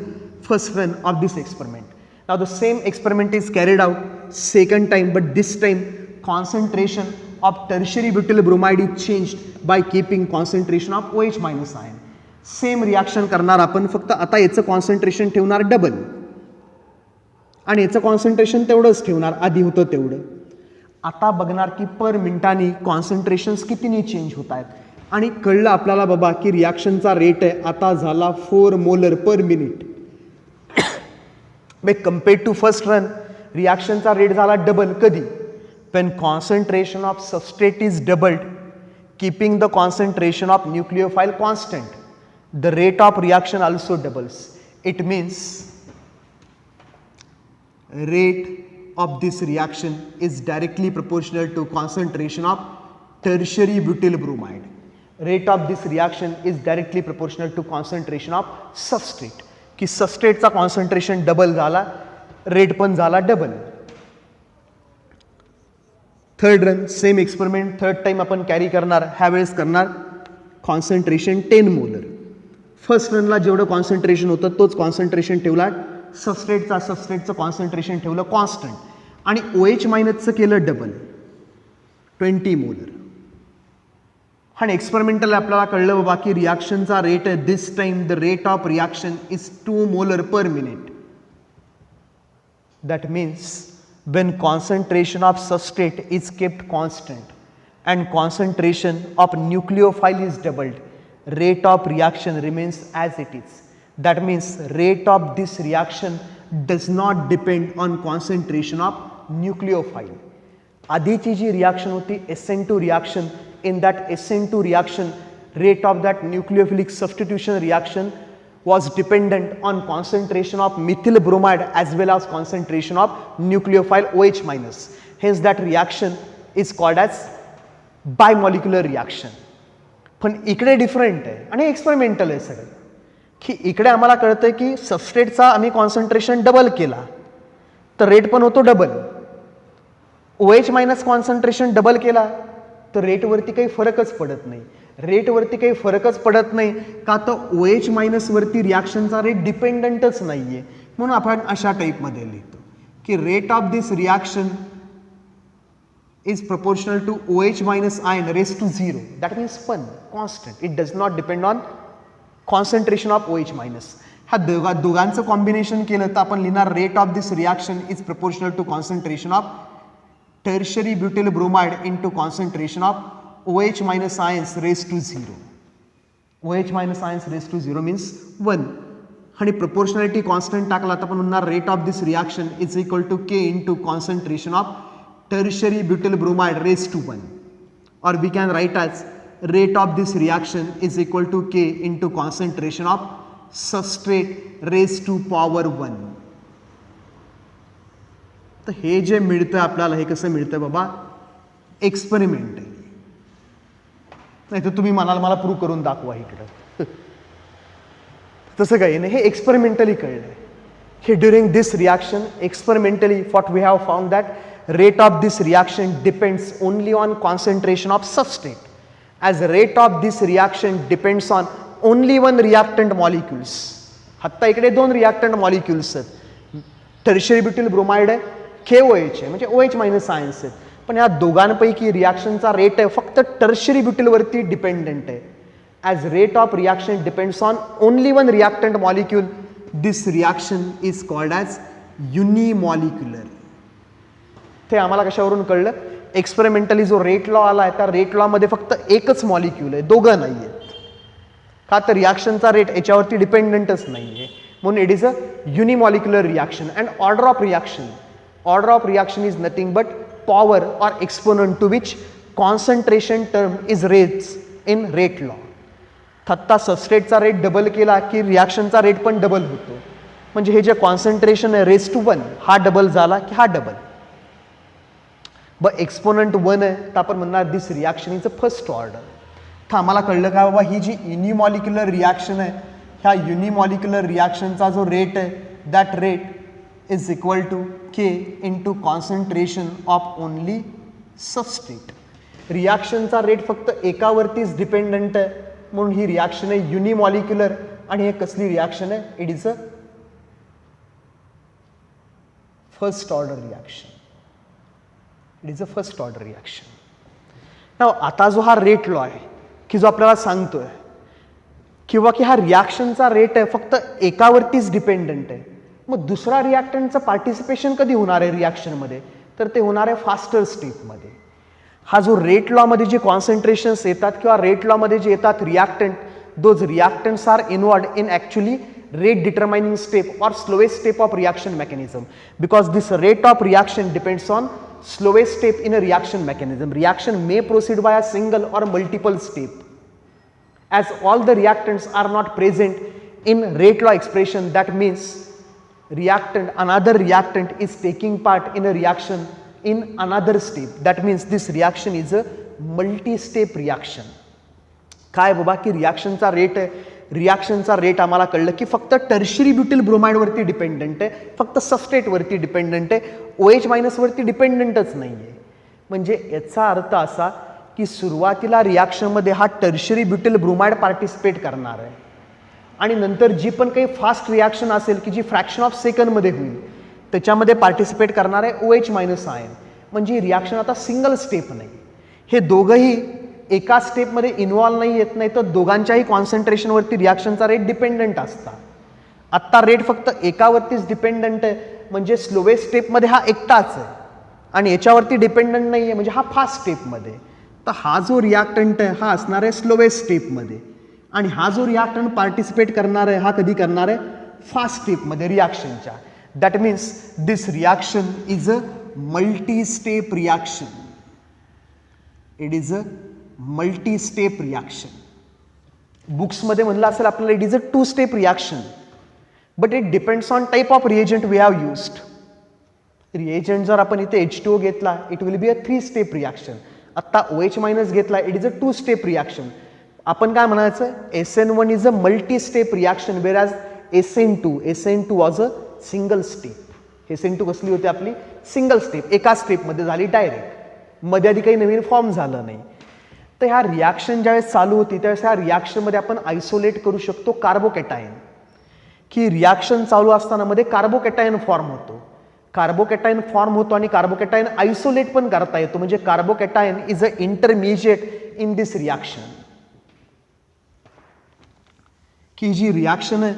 first run of this experiment. Now the same experiment is carried out second time, but this time concentration of tertiary butyl bromide is changed by keeping concentration of OH minus ion. Same reaction करणार आपण, फक्त आता याचं concentration ठेवणार double आणि याचं concentration तेवढंच ठेवणार, आधी होतं तेवढं. आता बघणार की पर मिनिटानी कॉन्सन्ट्रेशन्स कितीनी चेंज होत आहेत, आणि कळलं आपल्याला बाबा की रिॲक्शनचा रेट आहे आता झाला 4 मोलर पर मिनिट. मग कम्पेअर्ड टू फर्स्ट रन रिॲक्शनचा रेट झाला डबल. कधी? when concentration of substrate is doubled, keeping the concentration of nucleophile constant, the rate of reaction also doubles. It means rate of this reaction is directly proportional to concentration of tertiary butyl bromide. Rate of this reaction is directly proportional to concentration of substrate. की सबस्ट्रेटचा concentration double झाला, rate पण झाला double. Third run same experiment third time आपण carry करणार, ह्या वेळेस करणार concentration 10 molar. First रनला जेवढं कॉन्सन्ट्रेशन होतं तोच कॉन्सन्ट्रेशन ठेवला, सबस्ट्रेटचं कॉन्सन्ट्रेशन ठेवलं कॉन्स्टंट, आणि OH मायनसचं केलं डबल 20 मोलर. आणि एक्सपेरिमेंटल आपल्याला कळलं बाबा की रिॲक्शनचा रेट आहे this time the rate of reaction is 2 molar per minute. That means when concentration of substrate is kept constant and concentration of nucleophile is doubled, rate of reaction remains as it is. That means rate of this reaction does not depend on concentration of nucleophile. आधीची जी reaction होती SN2 reaction, in that SN2 reaction rate of that nucleophilic substitution reaction was dependent on concentration of methyl bromide as well as concentration of nucleophile OH minus. Hence that reaction is called as bimolecular reaction. पण इकडे different आहे आणि experimental आहे सगळं, की इकडे आम्हाला कळतंय की सबस्ट्रेटचा आम्ही कॉन्सन्ट्रेशन डबल केला तर रेट पण होतो double. OH minus concentration double केला तर रेटवरती काही फरकच पडत नाही. रेटवरती काही फरकच पडत नाही का, तर OH मायनसवरती रिॲक्शनचा रेट डिपेंडंटच नाही आहे. म्हणून आपण अशा टाईपमध्ये लिहितो की rate of this reaction is proportional to OH minus ion raised to 0. That means पण constant, it does not depend on concentration of OH minus. ह्या दोघांचं कॉम्बिनेशन केलं तर आपण लिहिणार rate of this reaction is proportional to concentration of tertiary butyl bromide into concentration of OH minus ions raised to 0. OH minus ions raised to 0 means 1. आणि proportionality constant टाकला तर आपण म्हणणार rate of this reaction is equal to K into concentration of tertiary butyl bromide raised to 1. Or we can write as rate of this reaction is equal to K into concentration of substrate raised to power 1. तर हे जे मिळतं आपल्याला, हे कसं मिळतं बाबा, experiment आहे. नाही तर तुम्ही म्हणाल मला प्रूव्ह करून दाखवा इकडं, तसं काही नाही, हे एक्सपेरिमेंटली कळलं आहे. During this reaction, experimentally what we have found that rate of this reaction depends only on concentration of substrate, as rate of this reaction depends on only one reactant molecules. आत्ता इकडे दोन reactant molecules आहेत, tertiary butyl bromide आहे, KOH आहे, म्हणजे OH minus ions आहेत, पण या दोघांपैकी रिॲक्शनचा रेट आहे फक्त टर्शियरी ब्युटिलवरती डिपेंडंट आहे. As rate of reaction depends on only one reactant molecule, this reaction is called as unimolecular. ते आम्हाला कशावरून कळलं? एक्सपेरिमेंटली जो रेट लॉ आला आहे त्या रेट लॉमध्ये फक्त एकच मॉलिक्यूल आहे, दोघं नाही आहेत. का तर रिॲक्शनचा रेट याच्यावरती डिपेंडंटच नाही आहे, म्हणून it is a unimolecular reaction. And order of reaction is nothing but power or exponent to which concentration term is रेट्स इन रेट लॉ. थत्ता सबस्ट्रेटचा रेट डबल केला की रिॲक्शनचा रेट पण डबल होतो, म्हणजे हे जे कॉन्सन्ट्रेशन आहे रेस टू 1 हा डबल झाला की हा डबल. एक्सपोनंट 1 आहे तर आपण म्हणणार this reaction is a first order. तर आम्हाला कळलं का बाबा ही जी युनिमॉलिक्युलर रिॲक्शन आहे, ह्या युनिमॉलिक्युलर रिॲक्शनचा जो रेट आहे that rate is equal to K into concentration of only substrate. रिॲक्शनचा रेट फक्त एकावरतीच डिपेंडंट आहे, म्हणून ही रिॲक्शन आहे युनिमॉलिक्युलर. आणि हे कसली रिॲक्शन आहे? It is a first order reaction. It is a first order reaction. नाव आता जो हा रेट लॉ आहे की जो आपल्याला सांगतोय किंवा की हा रिॲक्शनचा रेट आहे फक्त एकावरतीच डिपेंडंट आहे, मग दुसरा रिॲक्टंटचं पार्टिसिपेशन कधी होणार आहे रिॲक्शनमध्ये? तर ते होणार आहे फास्टर स्टेपमध्ये. हा जो रेट लॉमध्ये जे कॉन्सन्ट्रेशन्स येतात किंवा रेट लॉमध्ये जे येतात reactant, those reactants are involved in actually rate determining step or slowest step of reaction mechanism, because this rate of reaction depends on slowest step in a reaction mechanism. Reaction may proceed by a single or multiple step. As all the reactants are not present in rate law expression, that means another reactant is taking part in a reaction in another step. That means this reaction is a multi-step reaction. काय बाबा की रिॲक्शनचा rate आहे, रिॲक्शनचा rate आम्हाला कळलं की फक्त tertiary ब्युटिल ब्रोमाइडवरती dependent आहे, फक्त सबस्ट्रेटवरती डिपेंडंट आहे, OH मायनसवरती डिपेंडंटच नाही आहे. म्हणजे याचा अर्थ असा की सुरुवातीला रिॲक्शनमध्ये हा टर्शियरी ब्युटिल ब्रोमाइड पार्टिसिपेट करणार आहे आणि नंतर जी पण काही फास्ट रिॲक्शन असेल की जी फ्रॅक्शन ऑफ सेकंडमध्ये होईल त्याच्यामध्ये पार्टिसिपेट करणार आहे OH मायनस आयन. म्हणजे ही रिॲक्शन आता सिंगल स्टेप नाही, हे दोघंही एका स्टेपमध्ये इन्व्हॉल्व नाही येत, नाही तर दोघांच्याही कॉन्सन्ट्रेशनवरती रिॲक्शनचा रेट डिपेंडंट असता. आत्ता रेट फक्त एकावरतीच डिपेंडंट आहे, म्हणजे स्लोवेस्ट स्टेपमध्ये हा एकटाच आहे आणि याच्यावरती डिपेंडंट नाही आहे, म्हणजे हा फास्ट स्टेपमध्ये. तर हा जो रिॲक्टंट आहे हा असणार आहे स्लोवेस्ट स्टेपमध्ये आणि हा जो रिॲक्टंट पार्टिसिपेट करणार आहे हा कधी करणार आहे? फास्ट स्टेपमध्ये रिॲक्शनच्या. That means this reaction is a multi step reaction. It is a multi step reaction. बुक्समध्ये म्हणलं असेल आपल्याला it is a 2 step reaction, but it depends on type of reagent we have used. Reagent जर आपण इथे H2O घेतला it will be a 3 step reaction. आत्ता OH minus घेतला it is a 2 step reaction. आपण काय म्हणायचं? SN1 is a multi step reaction whereas SN2 was a single step. SN2 कसली होती आपली? सिंगल स्टेप, एका स्टेपमध्ये झाली डायरेक्ट, मध्ये आधी काही नवीन फॉर्म झालं नाही. तर ह्या रिॲक्शन ज्यावेळेस चालू होती त्यावेळेस ह्या रिॲक्शनमध्ये आपण आयसोलेट करू शकतो कार्बोकॅटायन, की रिॲक्शन चालू असताना मध्ये कार्बोकॅटायन फॉर्म होतो. कार्बोकॅटायन फॉर्म होतो आणि कार्बोकॅटायन आयसोलेट पण करता येतो, म्हणजे carbocation is a intermediate in this reaction. की जी रिॲक्शन आहे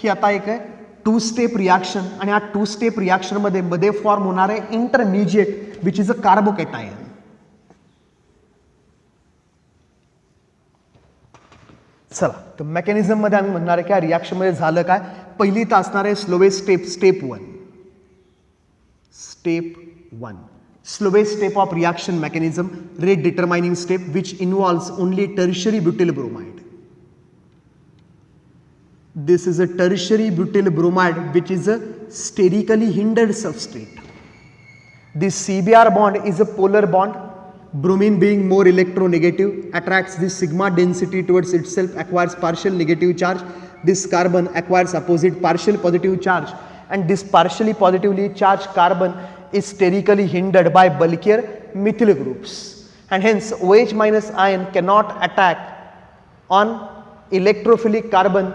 ही आता एक आहे 2 स्टेप रिॲक्शन आणि हा 2 स्टेप रिॲक्शनमध्ये मध्ये फॉर्म होणार आहे intermediate which is a carbocation. चला तर मेकॅनिझममध्ये आम्ही म्हणणार आहे की या रिॲक्शनमध्ये झालं काय? पहिली तर असणार आहे slowest step, step 1. Slowest step of reaction mechanism, rate determining step, which involves only tertiary butyl bromide. This is a tertiary butyl bromide which is a sterically hindered substrate. This CBr bond is a polar bond. Bromine being more electronegative attracts this sigma density towards itself, acquires partial negative charge. This carbon acquires opposite partial positive charge. and this partially positively charged carbon is sterically hindered by bulkier methyl groups, and hence OH minus ion cannot attack on electrophilic carbon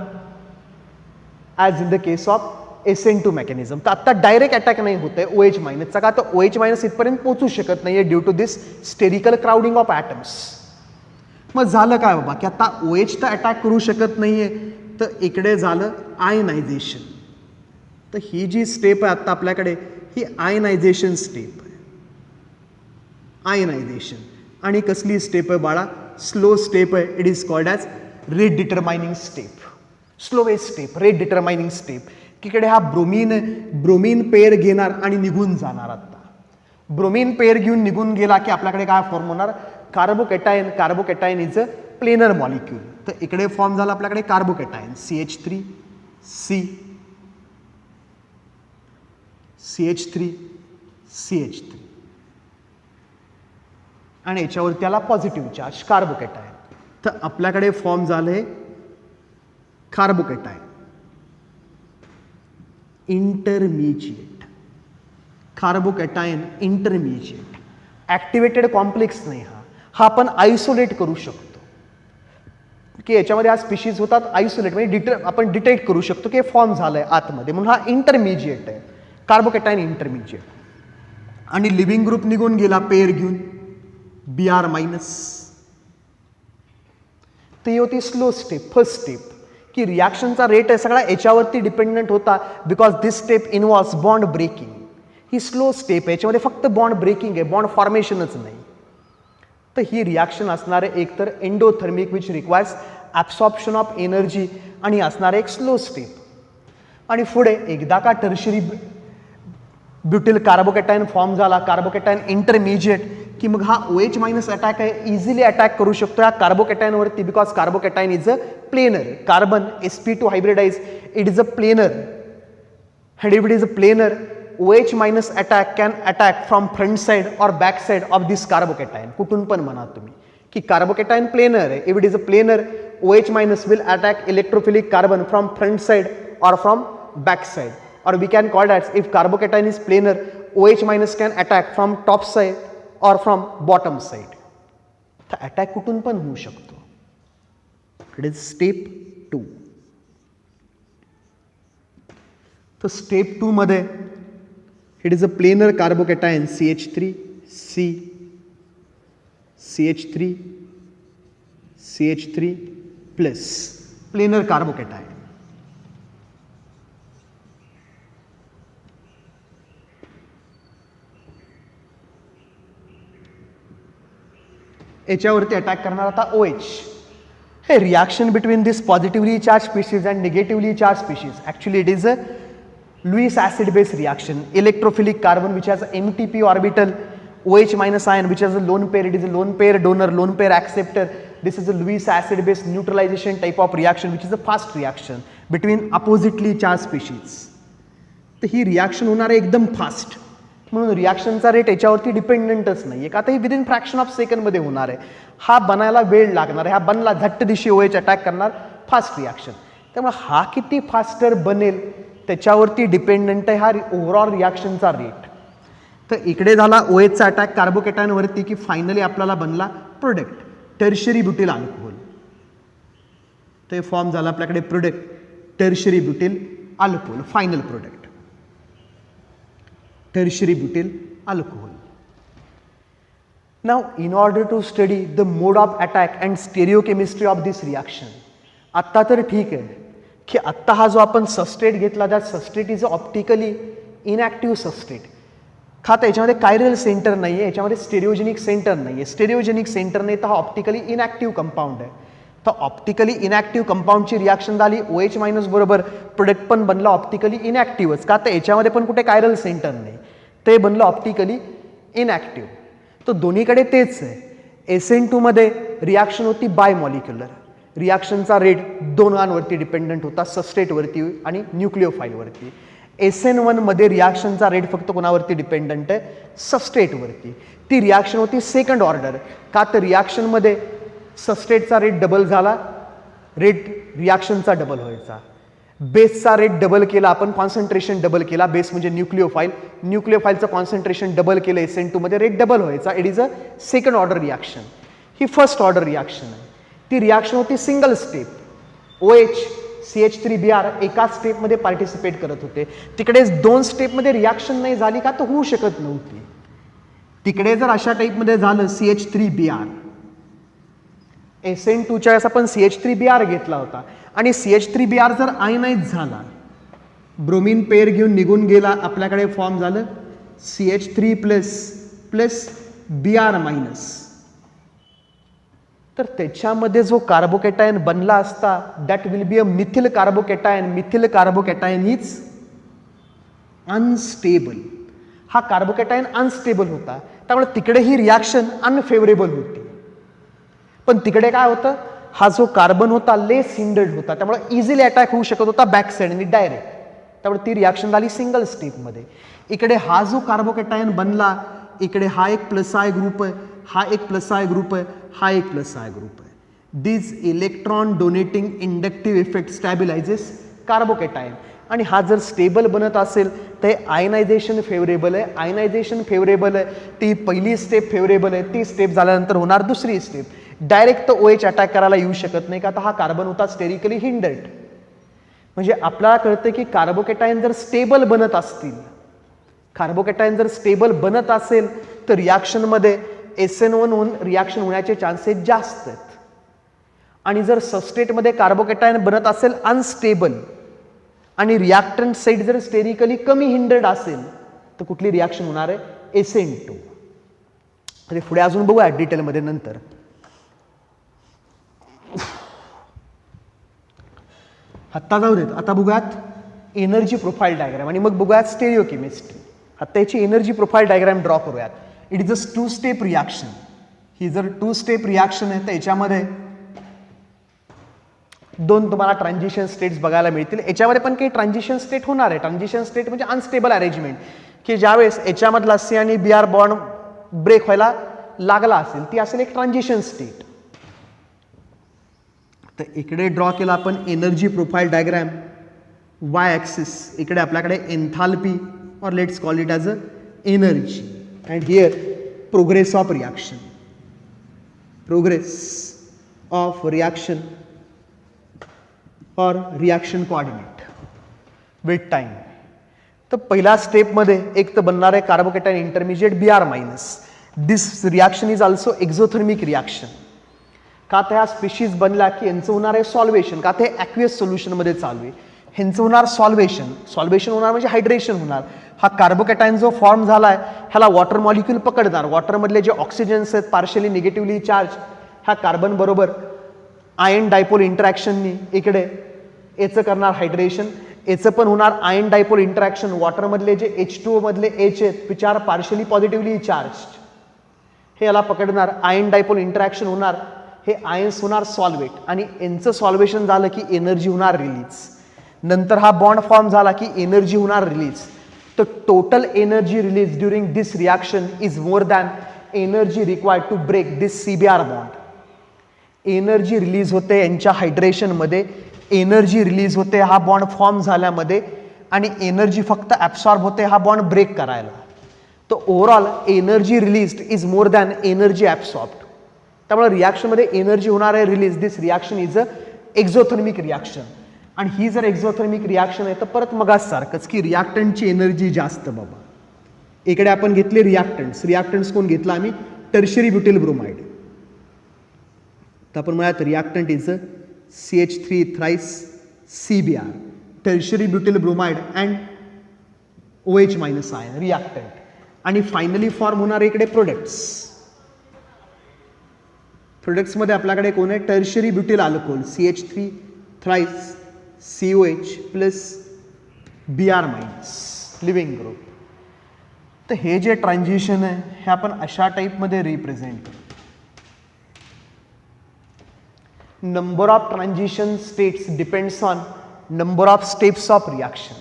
as in the case of SN2 mechanism. तर आता direct attack नाही होत आहे OH मायनसचा, का तर OH minus इथपर्यंत पोहोचू शकत नाही आहे due to this sterical crowding of atoms. मग झालं काय बाबा की आता OH तर अटॅक करू शकत नाही आहे, तर इकडे झालं आयनायझेशन. तर ही जी स्टेप आहे आता आपल्याकडे ही आयनायझेशन स्टेप आहे. आयनायझेशन आणि कसली स्टेप आहे बाळा? स्लो स्टेप आहे. It is called as rate determining step. Slowest step, rate determining step. इकडे हा ब्रोमीन पेअर घेणार आणि निघून जाणार. आता ब्रोमीन पेअर घेऊन निघून गेला की आपल्याकडे काय फॉर्म होणार? Carbocation. Carbocation is a planar molecule. तर इकडे फॉर्म झाला आपल्याकडे कार्बोकॅटायन CH3 CH3 CH3 आणि याच्यावरती त्याला पॉझिटिव्ह चार्ज कार्बोकॅटायन. तर आपल्याकडे फॉर्म झाले carbocation intermediate. Carbocation intermediate activated complex नाही. हा आपण आयसोलेट करू शकतो की याच्यामध्ये हा स्पीशीज होतात आयसोलेट, म्हणजे आपण डिटेक्ट करू शकतो की फॉर्म झालंय आतमध्ये, म्हणून हा इंटरमिजिएट आहे. Carbocation intermediate. आणि लिव्हिंग ग्रुप निघून गेला पेअर घेऊन Br मायनस. तर ही होती स्लो स्टेप, फर्स्ट स्टेप, की रिॲक्शनचा रेट आहे सगळा याच्यावरती डिपेंडंट होता because this step involves bond breaking. ही स्लो स्टेप आहे, याच्यामध्ये फक्त बॉन्ड ब्रेकिंग आहे, बॉन्ड फॉर्मेशनच नाही. तर ही रिॲक्शन असणार आहे एकतर endothermic which requires absorption of energy आणि असणार एक स्लो स्टेप. आणि पुढे एकदा का टर्शरी ब्युटिल कार्बोकॅटायन फॉर्म झाला, कार्बोकॅटायन इंटरमिजिएट, की मग हा OH मायनस अटॅक आहे इझिली अटॅक करू शकतो या कार्बोकॅटायनवरती because carbocation is a planar. Carbon sp2 hybridise, it is a planar, and if it is a planar, OH minus attack can attack from front side or back side of this carbocation. कुठून पण म्हणा तुम्ही की carbocation planar आहे. if it is a planar, OH minus will attack electrophilic carbon from front side or from back side, or we can call that if carbocation is planar, OH minus can attack from top side or from bottom side. तर attack कुठून पण होऊ शकतो. It is step 2. तर step 2 मध्ये it is a planar carbocation CH3 CH3 CH3 plus planar carbocation. याच्यावरती attack करणार आता OH. हे reaction between this positively charge species and negatively charge species. Actually it is a Lewis acid base reaction. Electrophilic carbon which has MTP orbital, OH minus ion which has a lone pair, it is a lone pair donor, lone pair acceptor. This is a Lewis acid base neutralization type of reaction which is a fast reaction between oppositely charged species. तर ही reaction होणार आहे एकदम fast, म्हणून रिॲक्शनचा rate याच्यावरती डिपेंडंटच नाही आहे, का आता ही विदिन फ्रॅक्शन ऑफ सेकंडमध्ये होणार आहे. हा बनायला वेळ लागणार आहे, हा बनला झट्ट दिशी OH अटॅक करणार, फास्ट रिॲक्शन. त्यामुळे हा किती फास्टर बनेल त्याच्यावरती डिपेंडंट आहे हा ओव्हरऑल रिॲक्शनचा रेट. तर इकडे झाला OHचा अटॅक कार्बोकॅटायनवरती की फायनली आपल्याला बनला प्रोडक्ट टर्शरी ब्युटिल अल्कोहोल. ते फॉर्म झाला आपल्याकडे product tertiary butyl alcohol, final product tertiary butyl alcohol. Now in order to study the mode of attack and stereochemistry of this reaction. आत्ता तर ठीक आहे की आत्ता हा जो आपण सबस्ट्रेट घेतला त्या substrate is optically inactive substrate. का तर याच्यामध्ये कायरल सेंटर नाही आहे, याच्यामध्ये स्टेरिओजेनिक सेंटर नाही आहे. स्टेरिओजेनिक सेंटर नाही तर हा ऑप्टिकली इनॅक्टिव्ह कंपाऊंड आहे. तर ऑप्टिकली इनॅक्टिव्ह कंपाऊंडची रिॲक्शन झाली OH मायनस बरोबर, प्रोडक्ट पण बनला ऑप्टिकली इनॅक्टिव्हच, का तर याच्यामध्ये पण कुठे कायरल सेंटर नाही, ते बनलं ऑप्टिकली इनॅक्टिव्ह. तर दोन्हीकडे तेच आहे. SN2 मध्ये रिॲक्शन होती बाय मॉलिक्युलर. रिॲक्शनचा रेट दोनांवरती डिपेंडंट होता, सबस्ट्रेटवरती आणि न्यूक्लिओफाईलवरती. SN1 मध्ये रिॲक्शनचा रेट फक्त कोणावरती डिपेंडंट आहे? सबस्ट्रेटवरती. ती रिॲक्शन होती सेकंड ऑर्डर, का तर रिॲक्शनमध्ये सबस्ट्रेटचा रेट डबल झाला, रेट रिॲक्शनचा डबल व्हायचा. बेसचा रेट डबल केला आपण, कॉन्सन्ट्रेशन डबल केला, बेस म्हणजे न्यूक्लिओफाईल, न्यूक्लिओफाईलचं कॉन्सन्ट्रेशन डबल केलं SN2 मध्ये, रेट डबल व्हायचा. It is a second order reaction. He first order reaction आहे. ती रिॲक्शन होती सिंगल स्टेप. OH CH3Br एका स्टेपमध्ये पार्टिसिपेट करत होते. तिकडे 2 स्टेपमध्ये रिॲक्शन नाही झाली का, तर होऊ शकत नव्हती. तिकडे जर अशा टाईपमध्ये झालं CH3Br, SN2च्या वेळेस आपण CH3Br घेतला होता आणि CH3Br जर आयनाइज झाला, ब्रोमीन पेअर घेऊन निघून गेला, आपल्याकडे फॉर्म झालं CH3 प्लस Br मायनस. तर त्याच्यामध्ये जो कार्बोकॅटायन बनला असता that will be a methyl carbocation. Methyl carbocation is unstable. हा कार्बोकॅटायन अनस्टेबल होता, त्यामुळे तिकडे ही रिॲक्शन अनफेवरेबल होती. पण तिकडे काय होतं, हा जो कार्बन होता लेस हिंडर्ड होता, त्यामुळे इझिली अटॅक होऊ शकत होता बॅक साईडने डायरेक्ट, त्यामुळे ती रिॲक्शन झाली सिंगल स्टेपमध्ये. इकडे हा जो कार्बोकॅटायन बनला, इकडे हा एक प्लस आय ग्रुप आहे, हा एक प्लस आय ग्रुप आहे, हा एक प्लस आय ग्रुप आहे. This electron donating inductive effect stabilizes carbocation. आणि हा जर स्टेबल बनत असेल तर आयनायझेशन फेवरेबल आहे. आयनायझेशन फेवरेबल आहे, ती पहिली स्टेप फेवरेबल आहे, ती स्टेप झाल्यानंतर होणार दुसरी स्टेप. डायरेक्ट तर OH अटॅक करायला येऊ शकत नाही का, तर हा कार्बन होता स्टेरिकली हिंडर्ड. म्हणजे आपल्याला कळतं की कार्बोकॅटायन जर स्टेबल बनत असतील, कार्बोकॅटायन जर स्टेबल बनत असेल तर रिॲक्शनमध्ये SN1 होऊन रिॲक्शन होण्याचे चान्सेस जास्त आहेत. आणि जर सबस्टेटमध्ये कार्बोकॅटायन बनत असेल अनस्टेबल आणि रिॲक्टंट साईड जर स्टेरिकली कमी हिंडर्ड असेल तर कुठली रिॲक्शन होणार आहे, SN2. ते पुढे अजून बघूया डिटेलमध्ये नंतर. आत्ता जाऊ देत, आता बघूयात एनर्जी प्रोफाईल डायग्राम आणि मग बघूयात स्टेरिओकेमिस्ट्री. आता याची एनर्जी प्रोफाईल डायग्राम ड्रॉ करूयात. It is a 2 step reaction. ही जर 2 स्टेप रिॲक्शन आहे तर याच्यामध्ये 2 तुम्हाला ट्रान्झिशन स्टेट्स बघायला मिळतील. याच्यामध्ये पण काही ट्रान्झिशन स्टेट होणार आहे. ट्रान्झिशन स्टेट म्हणजे अनस्टेबल अरेंजमेंट, की ज्यावेळेस याच्यामधला C आणि Br बॉन्ड ब्रेक व्हायला लागला असेल, ती असेल एक ट्रान्झिशन स्टेट. तर इकडे ड्रॉ केला आपण energy profile diagram. Y axis इकडे आपल्याकडे एन्थाल्पी और let's call it as a energy, and here progress of reaction. Progress of reaction और रिॲक्शन कोऑर्डिनेट विथ टाइम. तर पहिल्या स्टेपमध्ये एक तर बनणार आहे carbocation intermediate Br minus. This reaction is also exothermic reaction. का तर ह्या स्पीशीज बनल्या की यांचं होणार आहे सॉल्वेशन, का ते ॲक्वियस सोल्युशनमध्ये चालू आहे. ह्यांचं होणार सॉल्वेशन. सॉल्वेशन होणार म्हणजे हायड्रेशन होणार. हा कार्बोकॅटायन जो फॉर्म झाला आहे ह्याला वॉटर मॉलिक्यूल पकडणार. वॉटरमधले जे ऑक्सिजन्स आहेत पार्शियली निगेटिव्हली चार्ज, ह्या कार्बन बरोबर आयन डायपोल इंटरॅक्शननी इकडे याचं करणार हायड्रेशन. याचं पण होणार आयन डायपोल इंटरॅक्शन. वॉटरमधले जे H2O मधले H आहेत which are partially positively charge, हे याला पकडणार. आयन डायपोल इंटरॅक्शन होणार, हे आयन्स होणार सॉल्वेट आणि यांचं सॉल्वेशन झालं की एनर्जी होणार रिलीज. नंतर हा बॉन्ड फॉर्म झाला की एनर्जी होणार रिलीज. तर total energy release during this reaction is more than energy required to break this CBr bond. Energy release होते यांच्या हायड्रेशनमध्ये, एनर्जी रिलीज होते हा बॉन्ड फॉर्म झाल्यामध्ये, आणि एनर्जी फक्त ॲब्सॉर्ब होते हा बॉन्ड ब्रेक करायला. तर overall energy released is more than energy absorbed. त्यामुळे रिॲक्शनमध्ये एनर्जी होणार आहे release. This reaction is a exothermic reaction. आणि ही जर एक्झोथर्मिक रिॲक्शन आहे तर परत मगाच सारखंच की रिॲक्टंटची एनर्जी जास्त बाबा. इकडे आपण घेतले रिॲक्टंट्स. रिॲक्टंट्स कोण घेतला आम्ही, टर्शियरी ब्युटिल ब्रोमाइड. तर आपण म्हणूयात reactant is a CH3 thrice CBr, tertiary butyl bromide and OH minus ion reactant. आणि फायनली फॉर्म होणार इकडे प्रोडक्ट्स. प्रोडक्ट्समध्ये आपल्याकडे कोण आहे, tertiary butyl alcohol CH3 thrice COH plus Br minus leaving group. तर हे जे ट्रान्झिशन आहे हे आपण अशा टाईपमध्ये रिप्रेझेंट करतो. Number of transition states depends on number of steps of reaction.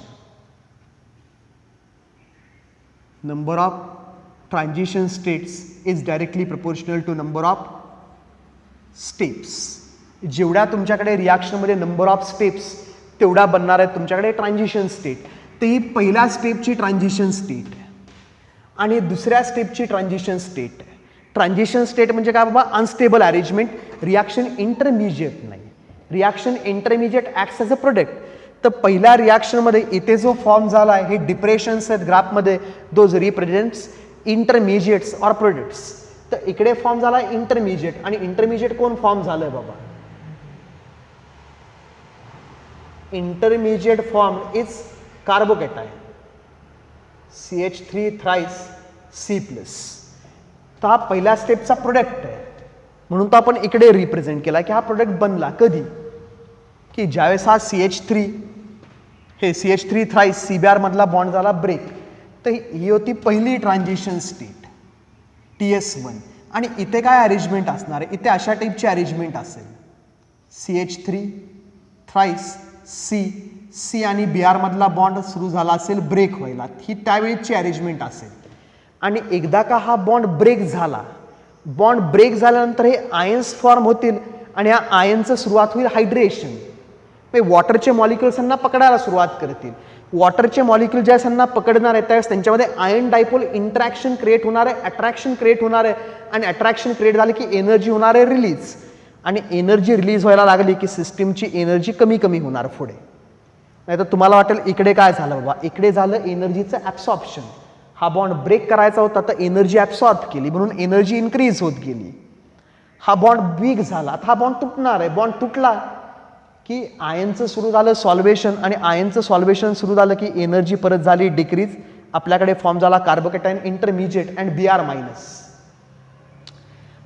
Number of transition states is directly proportional to number of steps. जेवढ्या तुमच्याकडे रिॲक्शनमध्ये नंबर ऑफ स्टेप्स तेवढा बनणार आहे तुमच्याकडे ट्रान्झिशन स्टेट. तर ही पहिल्या स्टेपची ट्रान्झिशन स्टेट आणि दुसऱ्या स्टेपची ट्रान्झिशन स्टेट. ट्रान्झिशन स्टेट म्हणजे काय बाबा, अनस्टेबल अरेंजमेंट, रिॲक्शन इंटरमिजिएट नाही, reaction intermediate acts as a product. तर पहिल्या रिॲक्शनमध्ये इथे जो फॉर्म झाला आहे हे डिप्रेशन्स आहेत ग्राफमध्ये, दोज रिप्रेझेंट्स इंटरमिजिएट्स ऑर प्रोडक्ट्स. तर इकडे फॉर्म झाला इंटरमिजिएट, आणि इंटरमिजिएट कोण फॉर्म झालंय बाबा, intermediate form is carbocation CH3 thrice C+. तर हा पहिल्या स्टेपचा प्रोडक्ट आहे, म्हणून तो आपण इकडे रिप्रेझेंट केला की हा प्रोडक्ट बनला कधी, की ज्यावेळेस हा CH3 हे CH3 थ्राइस CBr मधला बॉन्ड झाला ब्रेक. तर ही होती पहिली ट्रान्झिशन स्टेट TS1. आणि इथे काय अरेंजमेंट असणार आहे, इथे अशा टाईपची अरेंजमेंट असेल, CH3 थ्राइस C आणि Br मधला बॉन्ड सुरू झाला असेल ब्रेक व्हायला, ही त्यावेळेची अरेंजमेंट असेल. आणि एकदा का हा बॉन्ड ब्रेक झाला, बॉन्ड ब्रेक झाल्यानंतर हे आयन्स फॉर्म होतील आणि या आयनचं सुरुवात होईल हायड्रेशन. वॉटरचे मॉलिक्युल्सांना पकडायला सुरुवात करतील. वॉटरचे मॉलिक्युल ज्या त्यांना पकडणार आहे त्यावेळेस त्यांच्यामध्ये आयन डायपोल इंटरॅक्शन क्रिएट होणार आहे, अट्रॅक्शन क्रिएट होणार आहे, आणि अट्रॅक्शन क्रिएट झालं की एनर्जी होणार आहे रिलीज. आणि एनर्जी रिलीज व्हायला लागली की सिस्टीमची एनर्जी कमी कमी होणार पुढे. नाही तर तुम्हाला वाटेल इकडे काय झालं बाबा, इकडे झालं एनर्जीचं ॲब्सॉर्प्शन. हा बॉन्ड ब्रेक करायचा होता तर एनर्जी ॲब्सॉर्ब केली म्हणून एनर्जी इन्क्रीज होत गेली. हा बॉन्ड वीक झाला, आता हा बॉन्ड तुटणार आहे. बॉन्ड तुटला की आयनचं सुरू झालं सॉल्वेशन, आणि आयनचं सॉल्वेशन सुरू झालं की एनर्जी परत झाली डिक्रीज. आपल्याकडे फॉर्म झाला कार्बोकॅटायन इंटरमिजिएट अँड Br-.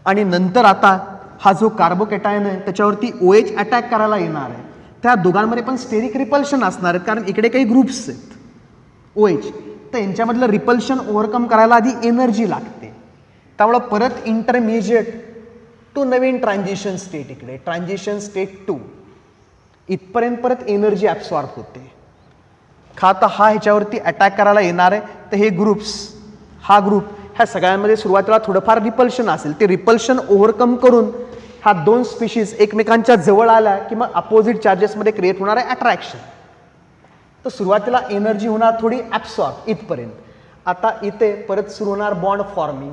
आणि नंतर आता हा जो कार्बोकॅटायन आहे त्याच्यावरती OH अटॅक करायला येणार आहे. त्या दोघांमध्ये पण स्टेरिक रिपल्शन असणार आहेत, कारण इकडे काही ग्रुप्स आहेत OH. तर यांच्यामधलं रिपल्शन ओव्हरकम करायला आधी एनर्जी लागते. त्यामुळं परत इंटरमिजिएट टू नवीन ट्रान्झिशन स्टेट, इकडे ट्रान्झिशन स्टेट 2, इथपर्यंत परत एनर्जी ॲब्सॉर्ब होते. आता हा ह्याच्यावरती अटॅक करायला येणार आहे. तर हे ग्रुप्स, हा ग्रुप, ह्या सगळ्यांमध्ये सुरुवातीला थोडंफार रिपल्शन असेल, ते रिपल्शन ओव्हरकम करून हा दोन स्पीशीज एकमेकांच्या जवळ आल्या की मग अपोजिट चार्जेसमध्ये क्रिएट होणार आहे अट्रॅक्शन. तर सुरुवातीला एनर्जी होणार थोडी ॲब्सॉर्ब इथपर्यंत. आता इथे परत सुरू होणार bond forming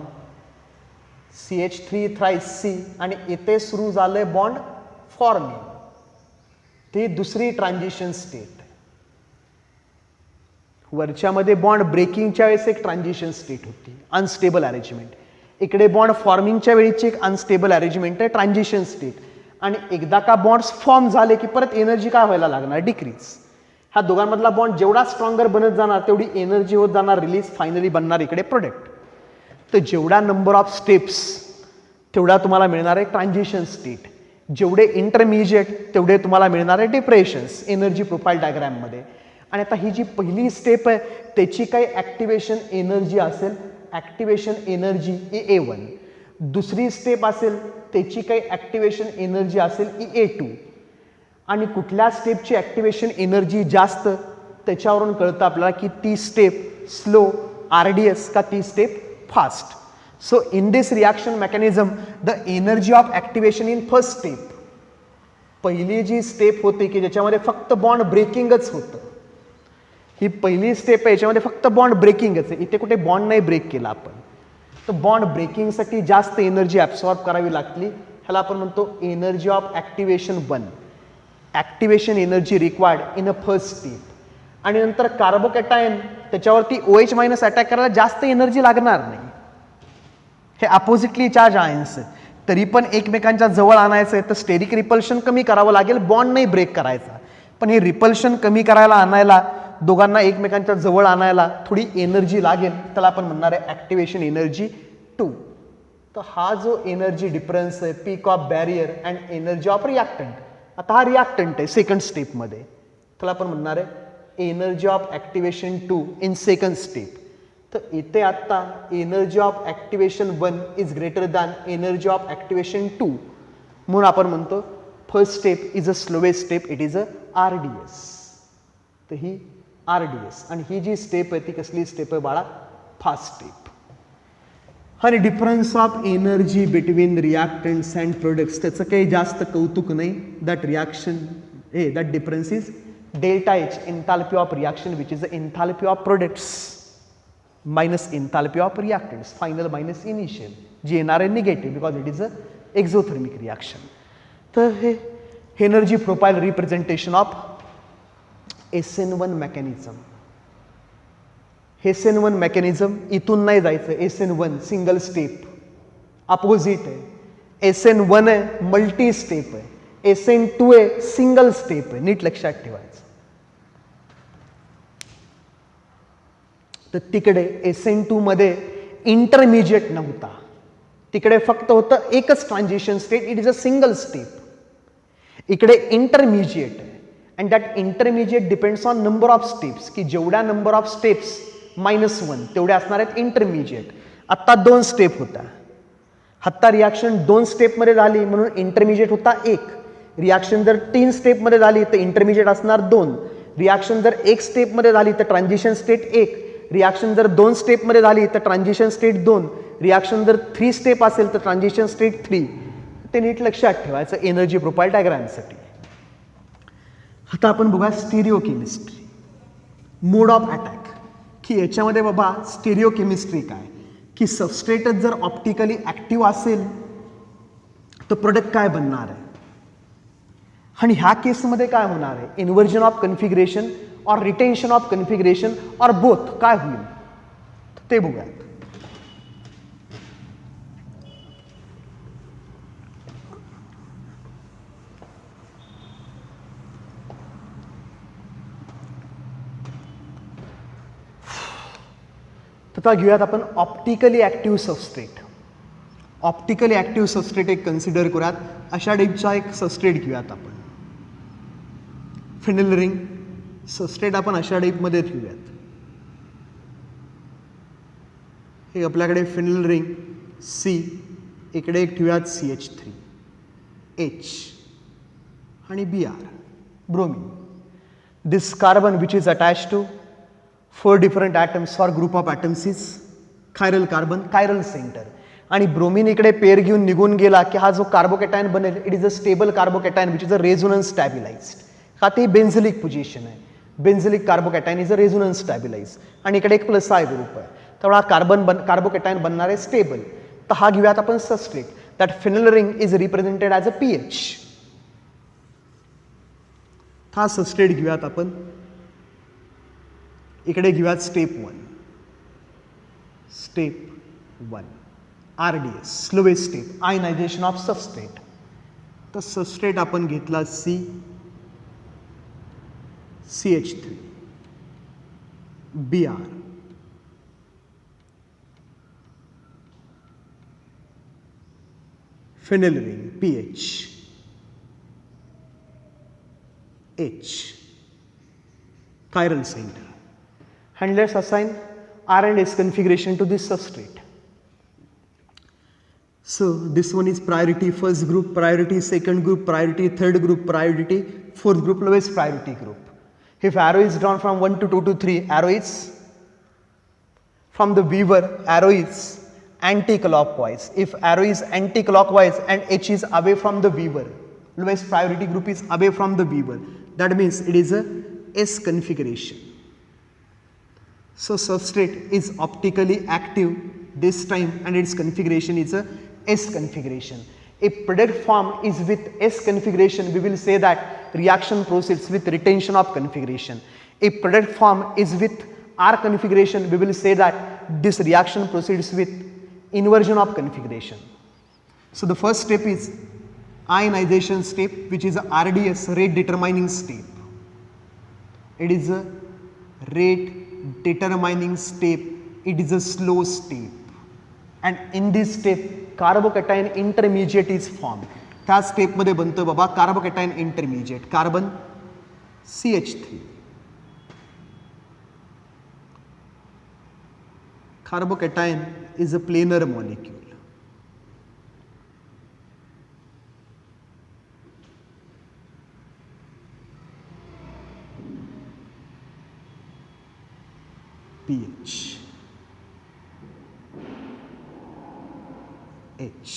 CH3 thrice C, आणि इथे सुरू झालंय बॉन्ड फॉर्मिंग. ती दुसरी ट्रान्झिशन स्टेट. वरच्यामध्ये बॉन्ड ब्रेकिंगच्या वेळेस एक ट्रान्झिशन स्टेट होती, अनस्टेबल अरेंजमेंट. इकडे बॉन्ड फॉर्मिंगच्या वेळीची एक अनस्टेबल अरेंजमेंट आहे, ट्रान्झिशन स्टेट. आणि एकदा का बॉन्ड्स फॉर्म झाले की परत एनर्जी काय व्हायला लागणार, डिक्रीज. ह्या दोघांमधला बॉन्ड जेवढा स्ट्रॉंगर बनत जाणार तेवढी एनर्जी होत जाणार रिलीज, फायनली बनणार इकडे प्रोडक्ट. तर जेवढा नंबर ऑफ स्टेप्स तेवढा तुम्हाला मिळणार आहे ट्रान्झिशन स्टेट. जेवढे इंटरमिजिएट तेवढे तुम्हाला मिळणार आहे डिप्रेशन्स एनर्जी प्रोफाईल डायग्राममध्ये. आणि आता ही जी पहिली स्टेप आहे त्याची काही ॲक्टिवेशन एनर्जी असेल, ॲक्टिवेशन एनर्जी A1. दुसरी स्टेप असेल त्याची काही ॲक्टिवेशन एनर्जी असेल A2. आणि कुठल्या स्टेपची ॲक्टिवेशन एनर्जी जास्त त्याच्यावरून कळतं आपल्याला की ती स्टेप स्लो RDS का ती step fast. So in this reaction mechanism, the energy of activation in first step, पहिली जी स्टेप होती की ज्याच्यामध्ये फक्त बॉन्ड ब्रेकिंगच होतं, ही पहिली स्टेप आहे याच्यामध्ये फक्त बॉन्ड ब्रेकिंगच आहे. इथे कुठे बॉन्ड नाही ब्रेक केला आपण. तर बॉन्ड ब्रेकिंगसाठी जास्त एनर्जी ॲब्सॉर्ब करावी लागली, ह्याला आपण म्हणतो energy of activation 1, activation energy required in a first step. आणि नंतर कार्बोकॅटायन त्याच्यावरती OH- अटॅक करायला जास्त एनर्जी लागणार नाही. हे अपोजिटली चार्ज आयन्स आहेत, तरी पण एकमेकांच्या जवळ आणायचं आहे तर स्टेरिक रिपल्शन कमी करावं लागेल, बॉन्ड नाही ब्रेक करायचा. पण हे रिपल्शन कमी करायला आणायला, दोघांना एकमेकांच्या जवळ आणायला थोडी एनर्जी लागेल, त्याला आपण म्हणणार आहे ॲक्टिवेशन एनर्जी 2. तर हा जो एनर्जी डिफरन्स आहे peak of barrier and energy of reactant, आता हा रिॲक्टंट आहे सेकंड स्टेपमध्ये, त्याला आपण म्हणणार आहे energy of activation 2 in second step. तर इथे आता energy of activation 1 is greater than energy of activation 2, म्हणून आपण म्हणतो first step is a slowest step, it is a RDS. तर ही RDS. आणि ही जी स्टेप आहे ती कसली स्टेप आहे बाळा, फास्ट स्टेप. आणि difference of energy between reactants and products, त्याचं काही जास्त कौतुक नाही. That reaction that difference is delta H enthalpy of reaction, which is the enthalpy of products minus enthalpy of reactants, final minus initial, जी येणार आहे negative because it is a exothermic reaction. तर हे energy profile representation of SN1 mechanism. SN1 mechanism इथून नाही जायचं. SN1 single step opposite आहे. SN1 आहे multi step आहे. SN2 आहे सिंगल स्टेप आहे. नीट लक्षात ठेवायचं. तर तिकडे SN2 मध्ये इंटरमिजिएट नव्हता. तिकडे फक्त होतं एकच transition state. It is a single step. इकडे इंटरमिजिएट आहे and that intermediate depends on number of steps, की जेवढ्या नंबर ऑफ स्टेप्स -1 तेवढ्या असणार आहेत इंटरमिजिएट. आत्ता 2 स्टेप होता. आत्ता रिॲक्शन 2 स्टेपमध्ये झाली म्हणून इंटरमिजिएट होता 1. रिॲक्शन जर 3 स्टेपमध्ये झाली तर इंटरमिजिएट असणार 2. रिॲक्शन जर 1 स्टेपमध्ये झाली तर ट्रान्झिशन स्टेट 1. रिॲक्शन जर 2 स्टेपमध्ये झाली तर ट्रान्झिशन स्टेट 2. रिॲक्शन जर 3 स्टेप असेल तर ट्रान्झिशन स्टेट 3. ते नीट लक्षात ठेवायचं एनर्जी प्रोफाईल डायग्रामसाठी. आता आपण बघूया स्टिरिओकेमिस्ट्री, मोड ऑफ अटॅक, की याच्यामध्ये बाबा स्टिरिओकेमिस्ट्री काय, की सबस्ट्रेटच जर ऑप्टिकली ॲक्टिव्ह असेल तर प्रोडक्ट काय बनणार आहे. आणि ह्या केसमध्ये काय होणार आहे, इन्व्हर्जन ऑफ कन्फिगरेशन और रिटेन्शन ऑफ कन्फिगरेशन और बोथ काय होईल ते बघूयात. आता घेऊयात आपण optically active substrate. Optically active substrate एक कन्सिडर करूयात. अशा टाईपचा एक सबस्ट्रेट घेऊयात आपण. फिनेल रिंग सबस्ट्रेट आपण अशा टाईपमध्ये ठेवूयात. हे आपल्याकडे फिनेल रिंग C, इकडे एक ठेवूयात CH3, H आणि Br, bromine. This carbon which is attach to 4 different atoms or group of atoms is chiral carbon, chiral center. आणि ब्रोमीन इकडे पेअर घेऊन निघून गेला की हा जो कार्बोकॅटायन बनेल it is a stable carbocation which is a resonance stabilized. का ते बेन्झिलिक पोझिशन आहे. Benzylic carbocation is a resonance stabilize आणि इकडे एक प्लस आय ग्रुप आहे. तेवढा कार्बोकॅटायन बनणार आहे स्टेबल. तर हा घेऊयात आपण substrate. That phenyl ring is represented as a PH. हा सबस्ट्रेट घेऊयात आपण. इकडे घेऊयात step 1. Step 1 RDS, slowest step, ionization of substrate. तर सबस्ट्रेट आपण घेतला CH3, Br, phenyl ring PH, H, chiral center. And let's assign R and S configuration to this substrate. So this one is priority first group, priority second group, priority third group, priority fourth group, lowest priority group. If arrow is drawn from 1 to 2 to 3, arrow is from the viewer, arrow is anti-clockwise. If arrow is anti-clockwise and H is away from the viewer, lowest priority group is away from the viewer, that means it is a S configuration. So substrate is optically active this time and its configuration is a S configuration. If product form is with S configuration, we will say that reaction proceeds with retention of configuration. If product form is with R configuration, we will say that this reaction proceeds with inversion of configuration. So the first step is ionization step, which is a RDS, rate determining step. It is a rate determining step. It is a slow step, and in this step carbocation intermediate is form. त्या स्टेपमध्ये बनतं बाबा carbocation intermediate, carbon CH3. Carbocation is a planar molecule. PH, H,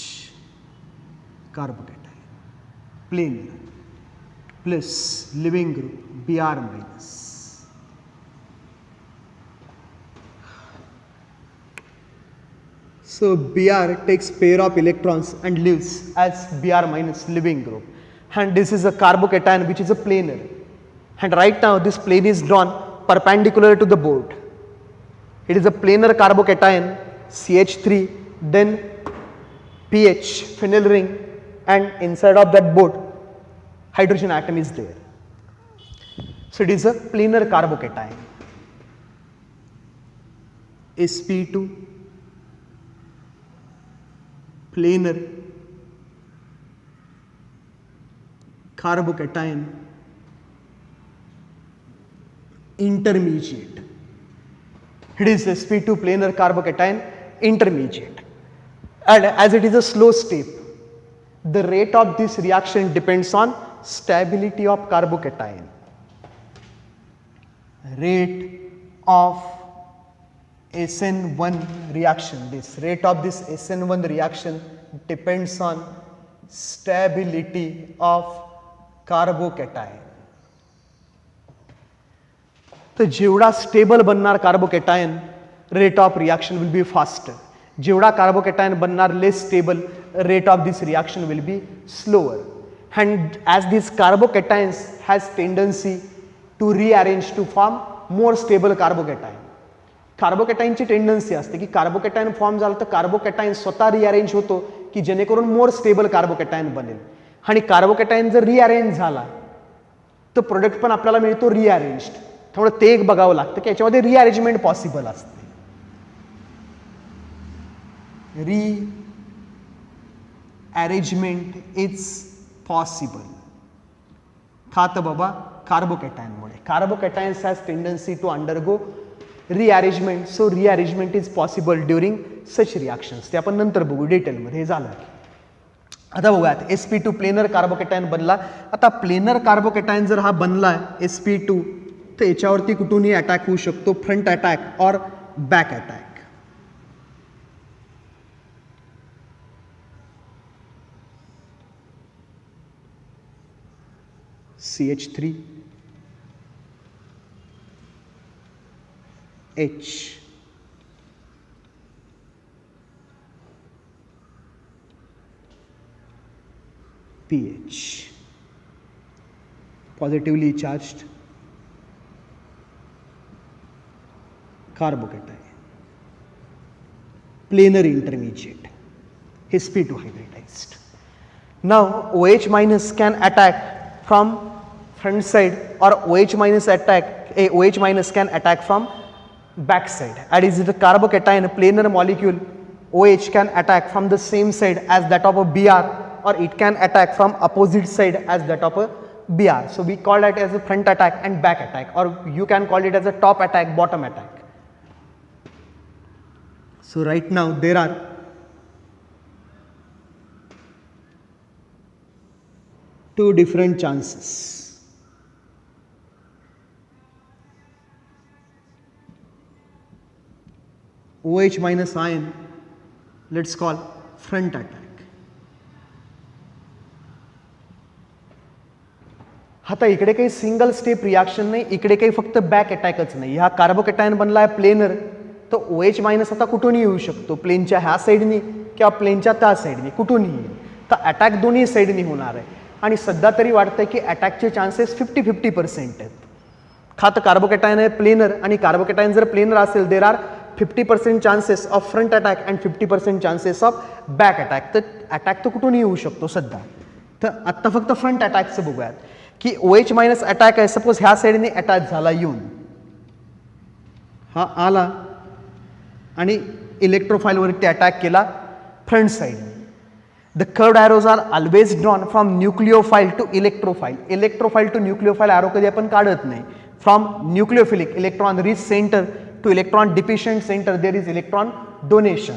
carbocation, plus leaving group Br minus. So Br takes pair of electrons and leaves as Br minus leaving group, and this is a carbocation which is a planar, and right now this plane is drawn perpendicular to the board. It is a planar carbocation CH3, then pH phenyl ring, and inside of that board hydrogen atom is there. So it is a planar carbocation. sp2 planar carbocation intermediate. It is sp2 planar carbocation intermediate, and as it is a slow step, the rate of this reaction depends on stability of carbocation. Rate of SN1 reaction, this rate of this SN1 reaction depends on stability of carbocation. तर जेवढा stable बनणार carbocation, rate of reaction will be faster. जेवढा carbocation बनणार less stable, rate of this reaction will be slower. And as these carbocations has tendency to rearrange to form more stable carbocation. कार्बोकेटायनची tendency असते की carbocation form झालं तर carbocation स्वतः rearrange होतो की जेणेकरून मोर स्टेबल कार्बोकेटायन बनेल, आणि कार्बोकेटायन जर रिअरेंज झाला तर प्रोडक्ट पण आपल्याला मिळतो रिअरेंज्ड. त्यामुळे ते एक बघावं लागतं की याच्यामध्ये रिअरेंजमेंट पॉसिबल असते. रिअरेंजमेंट इज पॉसिबल का तर बाबा कार्बोकेटायनमुळे. Carbocations has tendency to undergo rearrangement, so rearrangement is possible during such reactions. ते आपण नंतर बघू डिटेलमध्ये. हे झालं. आता बघूयात sp2 प्लेनर कार्बोकेटायन बनला. आता प्लेनर कार्बोकेटायन जर हा बनला sp2 तर याच्यावरती कुठूनही अटॅक होऊ शकतो, फ्रंट अटॅक और back attack. CH3 H pH positively charged carbocation, planar intermediate, sp2 hybridized. Now OH minus can attack from front side, or OH minus OH minus can attack from back side. And is it a carbocation, a planar molecule, OH can attack from the same side as that of a Br, or it can attack from opposite side as that of a Br. So we call that as a front attack and back attack, or you can call it as a top attack, bottom attack. So right now there are two different chances. OH minus ion, let's call front attack. आता इकडे काही single step reaction नाही, इकडे काही फक्त back अटॅकच नाही. हा carbocation बनला आहे प्लेनर, तर OH मायनस आता कुठूनही येऊ शकतो, प्लेनच्या ह्या साईडनी किंवा प्लेनच्या त्या साईडनी कुठूनही येईल. तर अटॅक दोन्ही साईडनी होणार आहे, आणि सध्या तरी वाटतंय की अटॅकचे चान्सेस 50-50% आहेत. का तर कार्बोकेटायन आहे प्लेनर, आणि कार्बोकेटायन जर प्लेनर असेल there are 50% chances of front attack and 50% chances of back attack. तर अटॅक तर कुठूनही येऊ शकतो सध्या. तर आत्ता फक्त फ्रंट अटॅकचं बघूयात की OH मायनस अटॅक आहे. सपोज ह्या साईडने अटॅक झाला येऊन, हा आला आणि इलेक्ट्रोफाईलवरती अटॅक केला फ्रंट साईडने. The curved arrows are always drawn from nucleophile to electrophile. Electrophile to nucleophile arrow कधी आपण काढत नाही. From nucleophilic electron rich centre to electron deficient centre there is electron donation.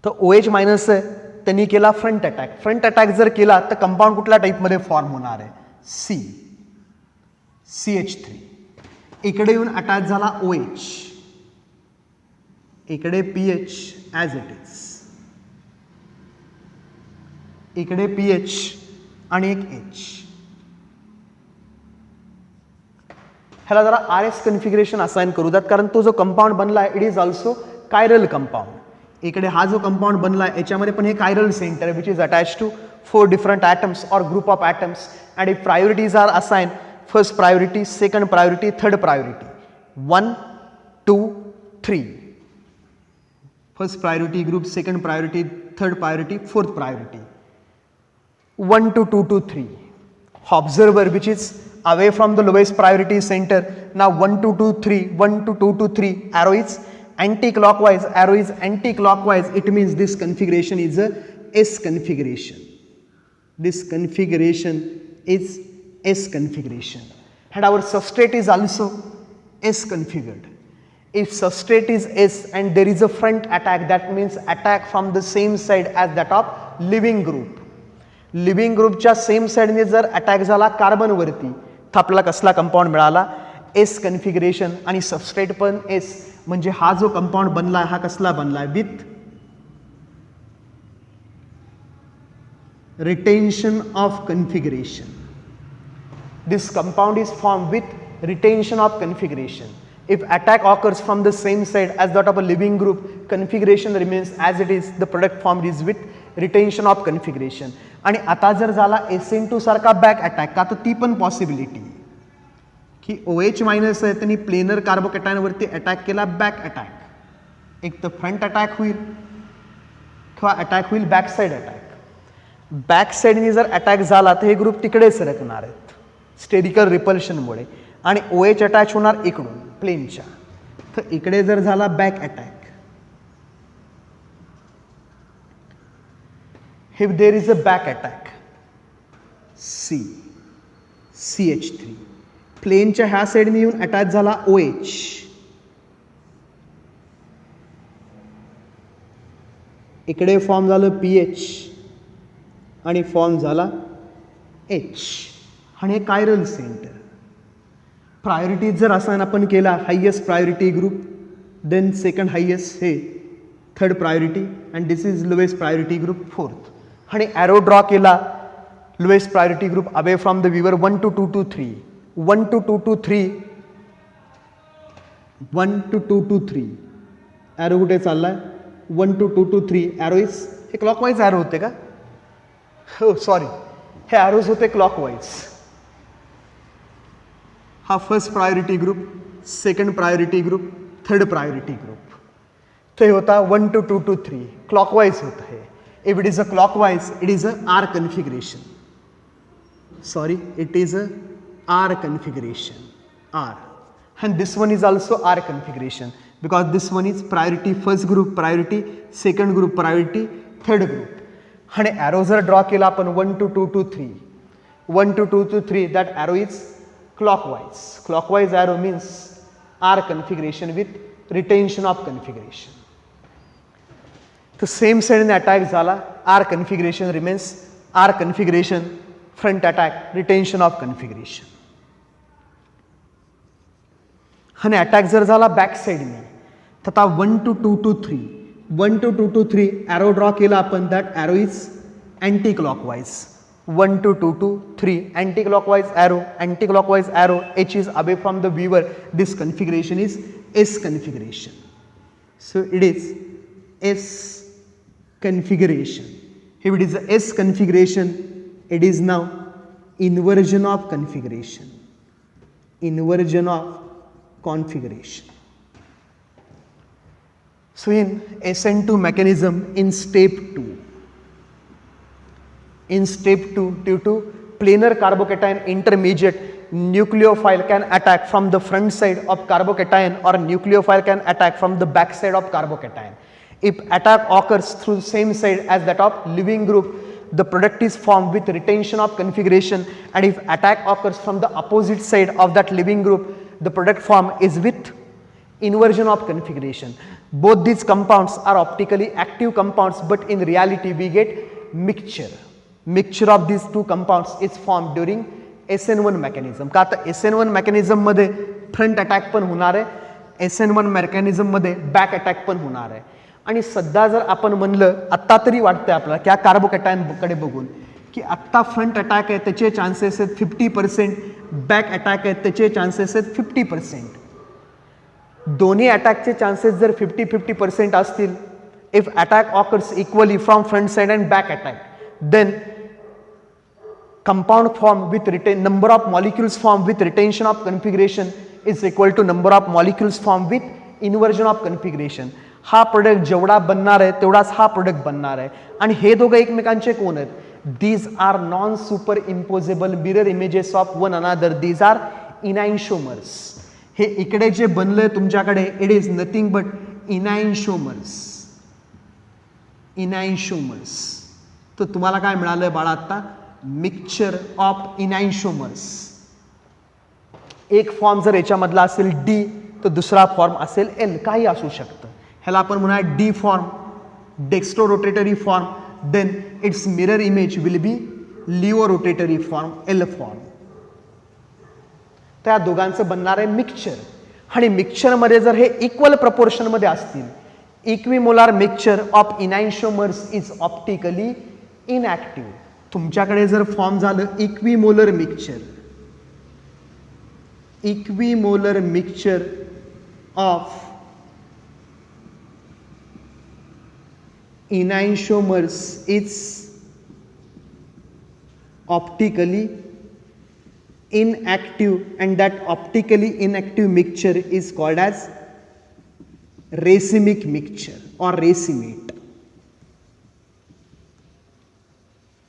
तर OH मायनस त्यांनी केला front attack. Front attack जर केला तर कंपाऊंड कुठल्या टाईपमध्ये फॉर्म होणार आहे, CH3. इकडे येऊन अटॅच झाला OH, इकडे pH ॲज इट इज, इकडे pH आणि एक H. ह्याला जरा RS कन्फिगरेशन असाइन करू द्यात, कारण तो जो कंपाऊंड बनला आहे it is also chiral compound. इकडे हा जो कंपाऊंड बनला आहे याच्यामध्ये पण हे कायरल सेंटर आहे which is attach to 4 different atoms or group of atoms, and if priorities are assigned, first priority, second priority, third priority, 1 2 3, first priority group, second priority, third priority, fourth priority, 1 to 2 to 3. Observer which is away from the lowest priority center, now 1 to 2 3, 1 to 2 to 3, arrow is anti-clockwise, arrow is anti-clockwise, it means this configuration is a S configuration. This configuration is S configuration, and our substrate is also S configured. If substrate is S and there is a front attack, that means attack from the same side as that of living group. Living ग्रुपच्या same साईडने जर attack झाला carbon वरती तर आपल्याला कसला compound मिळाला? S configuration. आणि सबस्ट्रेट पण एस, म्हणजे हा जो कंपाऊंड बनलाय हा कसला बनलाय? With retention of configuration. This compound is formed with retention of configuration. If attack occurs from the same side as that of a living group, configuration remains as it is. The product formed is with retention of configuration. आणि आता जर झाला SN2 सारखा back attack, का तर ती पण possibility की OH मायनस आहे त्यांनी प्लेनर कार्बोकॅटायन वरती अटॅक केला, बॅक अटॅक. एक तर फ्रंट अटॅक होईल किंवा अटॅक होईल बॅक साइड अटॅक. बॅक साईडनी जर अटॅक झाला तर हे ग्रुप तिकडे सरकणार आहेत स्टेरिकल रिपल्शनमुळे, आणि OH अटॅच होणार इकडून प्लेनच्या. तर इकडे जर झाला back attack, if there is a back attack, CH3 प्लेनच्या ह्या साईडने येऊन अटॅच झाला OH, इकडे फॉर्म झालं PH आणि फॉर्म झाला H, आणि हे कायरल सेंटर. प्रायोरिटी जर असाइन आपण केला, highest priority group, then second highest हे third priority, and this is lowest priority group fourth. आणि ॲरो ड्रॉ केला lowest priority group away from the viewer 1 to 2 to 3, 1 to 2 to 3, 1 to 2 to 3. Arrow कुठे चाललाय? 1 to 2 to 3. Arrow is हे clockwise arrow होते का? हो sorry, हे arrows होते क्लॉकवाईज. हा first priority group, second priority group, third priority group. तो हे होता 1 to 2 to 3 क्लॉकवाईज होता है. If it is a clockwise it is a R configuration. Sorry, it is a R configuration, R. and this one is also R configuration because this one is priority first group, priority second group, priority third group. आणि arrow जर draw केला आपण 1 to 2 to 3, 1 to 2 to 3, that arrow is clockwise. Clockwise arrow means R configuration with retention of configuration. The same side in attack झाला, R configuration remains R configuration, front attack, retention of configuration. आणि attack जर झाला back साईडने तर आता 1 to 2 to 3, 1 to 2 to 3 arrow draw केला आपण, that arrow is anti clockwise. 1 to 2 to 3 anti clockwise arrow, H is away from the viewer. This configuration is S configuration. So it is S configuration. If it is a S configuration, it is now inversion of configuration. Inversion of configuration. So in SN2 mechanism in step 2, due to planar carbocation intermediate, nucleophile can attack from the front side of carbocation or nucleophile can attack from the back side of carbocation. If attack occurs through the same side as that of living group, the product is formed with retention of configuration, and if attack occurs from the opposite side of that living group, the product form is with inversion of configuration. Both these compounds are optically active compounds, but in reality we get mixture. Mixture of these two compounds is formed during SN1 mechanism. का तर SN1 mechanism मध्ये front attack पण होणार आहे, SN1 mechanism मध्ये back attack पण होणार आहे. आणि सध्या जर आपण म्हणलं, आत्ता तरी वाटतंय आपल्याला त्या कार्बोकॅटायन कडे बघून की आत्ता फ्रंट अटॅक आहे त्याचे चान्सेस आहेत 50%, बॅक अटॅक आहेत त्याचे चान्सेस आहेत 50%. दोन्ही अटॅकचे चान्सेस जर 50-50% असतील, if attack occurs equally from front side and back attack, then compound form with number of molecules formed with retention of configuration is equal to number of molecules formed with inversion of configuration. हा product जेवढा बनणार आहे तेवढाच हा product बनणार आहे. आणि हे दोघं एकमेकांचे कोण आहेत? These are non superimposable mirror images of one another. These are enantiomers. हे इकडे जे बनलंय तुमच्याकडे, it is nothing but enantiomers. Enantiomers. तर तुम्हाला काय मिळालंय बाळा आता? Mixture of enantiomers. एक फॉर्म जर याच्यामधला असेल डी, तर दुसरा फॉर्म असेल एल, काही असू शकतं. ह्याला आपण म्हणूया D form, dextro rotatory form. Then its mirror image will be levo rotatory form, L form. त्या दोघांचं बनणार आहे मिक्सचर. आणि मिक्सचरमध्ये जर हे इक्वल प्रपोर्शनमध्ये असतील, equimolar mixture of enantiomers is optically inactive. तुमच्याकडे जर फॉर्म झालं equimolar mixture, equimolar mixture of enantiomers is optically inactive, and that optically inactive mixture is called as racemic mixture or racemate.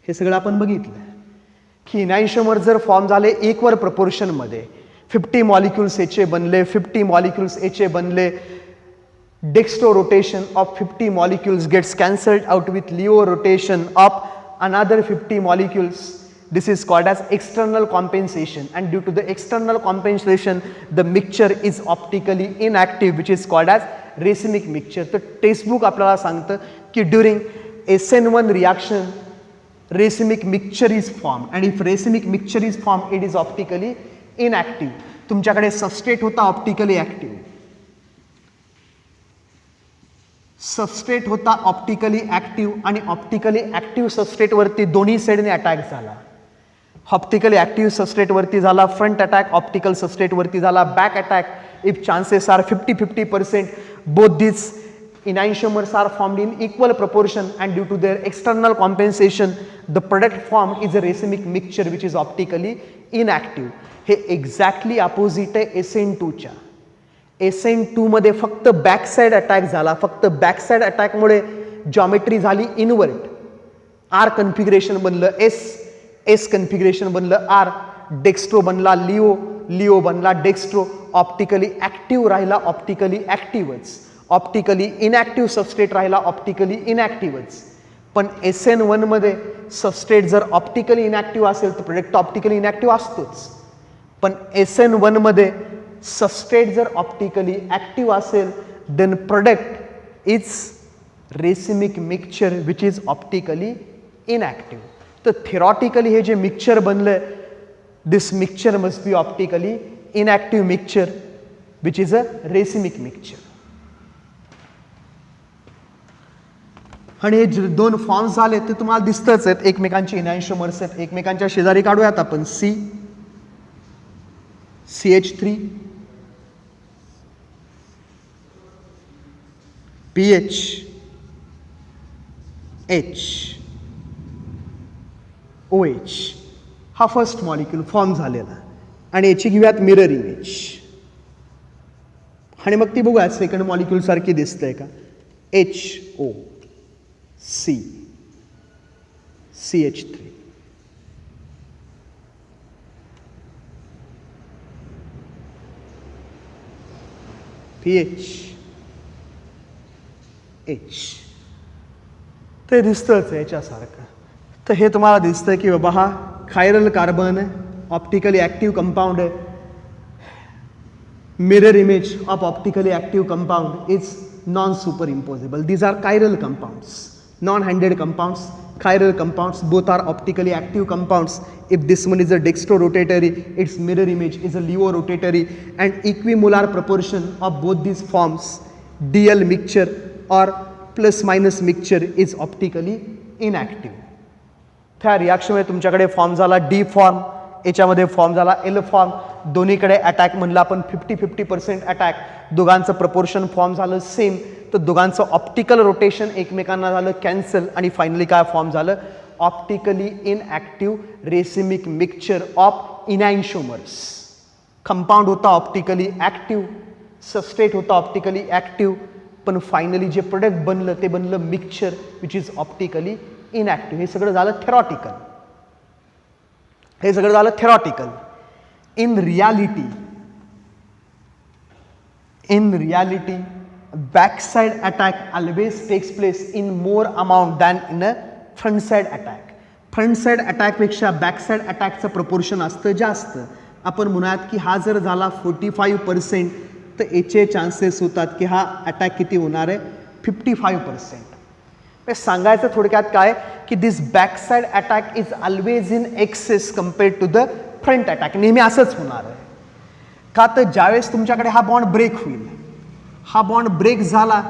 हे सगळं आपण बघितलं की इनॅन्शियोमर जर फॉर्म झाले इक्वल प्रपोर्शनमध्ये, 50 मॉलिक्युल्स याचे बनले, 50 मॉलिक्युल्स याचे बनले, Dextro rotation of 50 molecules gets cancelled out with Leo rotation of another 50 molecules. This is called as external compensation, and due to the external compensation the mixture is optically inactive, which is called as racemic mixture. तर textbook आपल्याला सांगतं की during SN1 reaction racemic mixture is formed, and if racemic mixture is formed it is optically inactive. तुमच्याकडे substrate होता optically active, substrate होता optically active, आणि optically active सबस्ट्रेटवरती दोन्ही साईडने अटॅक झाला. ऑप्टिकली ॲक्टिव्ह सबस्ट्रेटवरती झाला फ्रंट अटॅक, ऑप्टिकल सबस्ट्रेटवरती झाला back attack. If chances are 50-50%, both this enantiomers are formed in equal proportion, and due to their external compensation the product formed is a racemic mixture which is optically inactive. हे exactly opposite आहे SN2 च्या. SN2 मध्ये फक्त back side attack झाला, फक्त back side अटॅकमुळे geometry झाली invert. R configuration बनलं S, S configuration बनलं आर, डेक्स्ट्रो बनला लिओ, लिओ बनला डेक्स्ट्रो. ऑप्टिकली ॲक्टिव्ह राहिला ऑप्टिकली ॲक्टिव्हच, ऑप्टिकली इनॅक्टिव्ह सबस्ट्रेट राहिला ऑप्टिकली इनॅक्टिव्हच. पण SN1 मध्ये सबस्ट्रेट जर ऑप्टिकली इनॅक्टिव्ह असेल तर प्रोडक्ट ऑप्टिकली इनॅक्टिव्ह असतोच. पण SN1 मध्ये सबस्ट्रेट जर ऑप्टिकली ॲक्टिव्ह असेल then product is racemic mixture which is optically inactive. तर थेरॉटिकली हे जे मिक्सचर बनलं, this mixture must be optically inactive mixture which is a racemic mixture. आणि हे जे दोन फॉर्म्स झाले ते तुम्हाला दिसतच आहेत, एकमेकांची इनॅन्शियोमर्स आहेत. एकमेकांच्या शेजारी काढूयात आपण CH3, PH, H, OH. हा फर्स्ट मॉलिक्यूल फॉर्म झालेला, आणि याची घेऊयात मिरर इमेज. आणि मग ती बघूया सेकंड मॉलिक्यूल सारखी दिसतंय का. HO, C, CH3. PH, H. ते दिसतंच याच्यासारखं. तर हे तुम्हाला दिसतंय की बाबा हा खायरल कार्बन आहे, ऑप्टिकली ॲक्टिव्ह कंपाऊंड आहे. Mirror image of optically active compound is non superimposable. These are chiral compounds, non-handed compounds, chiral compounds. Both are optically active compounds. If this one is a dextrorotatory, its mirror image is a levorotatory, and equimolar proportion of both these forms, DL mixture or plus minus mixture, is optically inactive. त्या रिॲक्शनमध्ये तुमच्याकडे form झाला D form, याच्यामध्ये form झाला L form. दोन्हीकडे attack म्हणलं आपण 50-50% attack. दोघांचं proportion form झालं सेम. तर दोघांचं ऑप्टिकल रोटेशन एकमेकांना झालं कॅन्सल. आणि फायनली काय फॉर्म झालं, optically inactive racemic mixture of enantiomers. Compound होता ऑप्टिकली ॲक्टिव्ह, सबस्ट्रेट होता ऑप्टिकली ॲक्टिव्ह, पण फायनली जे प्रोडक्ट बनलं ते बनलं mixture which is optically inactive. हे सगळं झालं थेरॉटिकल. हे सगळं झालं theoretical. In reality backside attack always takes place in more amount than in a front side attack. Front side attack पेक्षा बॅक साइड अटॅकचं प्रपोर्शन असतं जास्त. आपण म्हणूयात की हा जर झाला 45% तर याचे चान्सेस होतात की हा अटॅक किती होणार आहे 55%. सांगायचं थोडक्यात काय की this backside attack is always in excess compared to the front attack. नेहमी असंच होणार आहे. का तर ज्यावेळेस तुमच्याकडे हा बॉन्ड ब्रेक होईल, हा बॉन्ड ब्रेक झाला,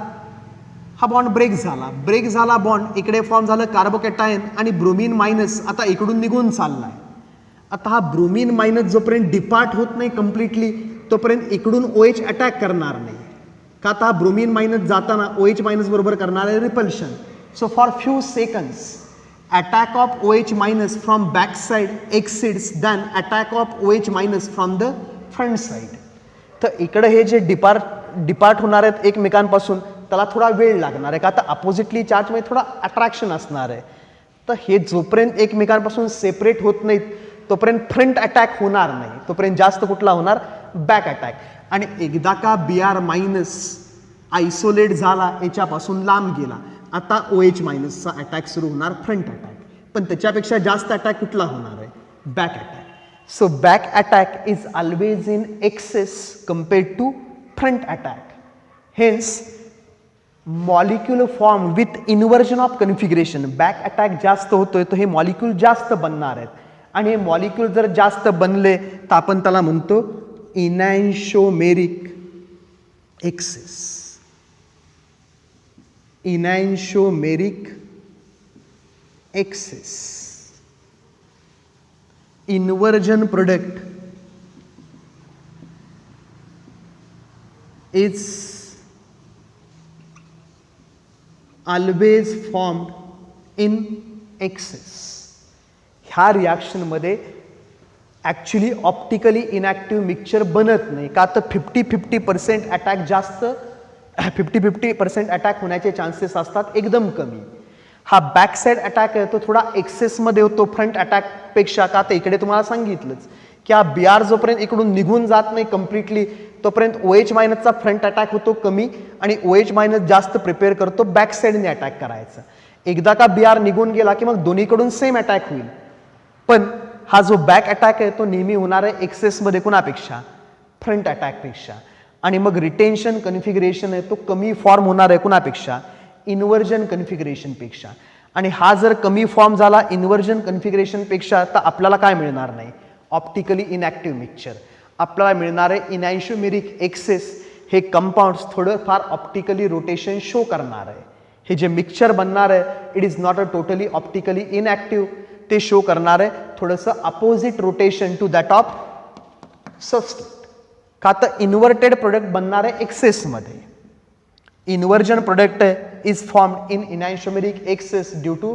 ब्रेक झाला बॉन्ड, इकडे फॉर्म झालं कार्बोकॅटायन आणि ब्रोमीन मायनस आता इकडून निघून चाललाय. आता हा ब्रोमीन मायनस जोपर्यंत डिपार्ट होत नाही कम्प्लिटली तोपर्यंत इकडून OH अटॅक करणार नाही. का आता हा ब्रोमीन मायनस जाताना OH मायनस बरोबर करणार आहे repulsion. So for few seconds attack of OH minus from back side exceeds than attack of OH minus from the front side. तर इकडे हे जे डिपार्ट होणार आहेत एकमेकांपासून त्याला थोडा वेळ लागणार आहे. का तर अपोजिटली चार्जमध्ये थोडा अट्रॅक्शन असणार आहे. तर हे जोपर्यंत एकमेकांपासून सेपरेट होत नाहीत तोपर्यंत फ्रंट अटॅक होणार नाही. तोपर्यंत जास्त कुठला होणार बॅक अटॅक. आणि एकदा का Br मायनस आयसोलेट झाला याच्यापासून लांब गेला आता OH मायनसचा अटॅक सुरू होणार फ्रंट अटॅक. पण त्याच्यापेक्षा जास्त अटॅक कुठला होणार आहे back attack. So back attack is always in excess compared to front attack. Hence, molecule formed with inversion of configuration. Back attack जास्त होतोय तो हे मॉलिक्यूल जास्त बनणार आहेत. आणि हे मॉलिक्यूल जर जास्त बनले तर आपण त्याला म्हणतो enantiomeric excess. Enantiomeric excess. Inversion product is always formed in excess. ह्या रिॲक्शनमध्ये ॲक्च्युली ऑप्टिकली इनॅक्टिव्ह मिक्सचर बनत नाही. का तर 50-50% अटॅक जास्त 50-50% अटॅक होण्याचे चान्सेस असतात एकदम कमी. हा बॅक साइड अटॅक आहे तो थोडा एक्सेसमध्ये होतो फ्रंट अटॅकपेक्षा. का तर इकडे तुम्हाला सांगितलंच की हा Br जोपर्यंत इकडून निघून जात नाही कम्प्लिटली तोपर्यंत OH मायनसचा फ्रंट अटॅक होतो कमी आणि OH मायनस जास्त प्रिपेअर करतो बॅक साइडने अटॅक करायचं. एकदा का Br निघून गेला की मग दोन्हीकडून सेम अटॅक होईल. पण हा जो बॅक अटॅक आहे तो नेहमी होणार आहे एक्सेसमध्ये कुणापेक्षा फ्रंट अटॅकपेक्षा. आणि मग रिटेन्शन कन्फिगरेशन आहे तो कमी फॉर्म होणार आहे कुणापेक्षा इन्व्हर्जन कन्फिगरेशनपेक्षा. आणि हा जर कमी फॉर्म झाला इन्व्हर्जन कन्फिगरेशनपेक्षा तर आपल्याला काय मिळणार नाही ऑप्टिकली इनॅक्टिव्ह मिक्सचर. आपल्याला मिळणार आहे इनॅन्शोमेरिक एक्सेस. हे कंपाऊंड्स थोडंफार ऑप्टिकली रोटेशन शो करणार आहे. हे जे मिक्सचर बनणार आहे it is not a totally optically inactive. ते शो करणार आहे थोडंसं opposite rotation to that of substrate. का तर इन्व्हर्टेड प्रोडक्ट बनणार आहे एक्सेसमध्ये. Inversion product is formed in enantiomeric excess due to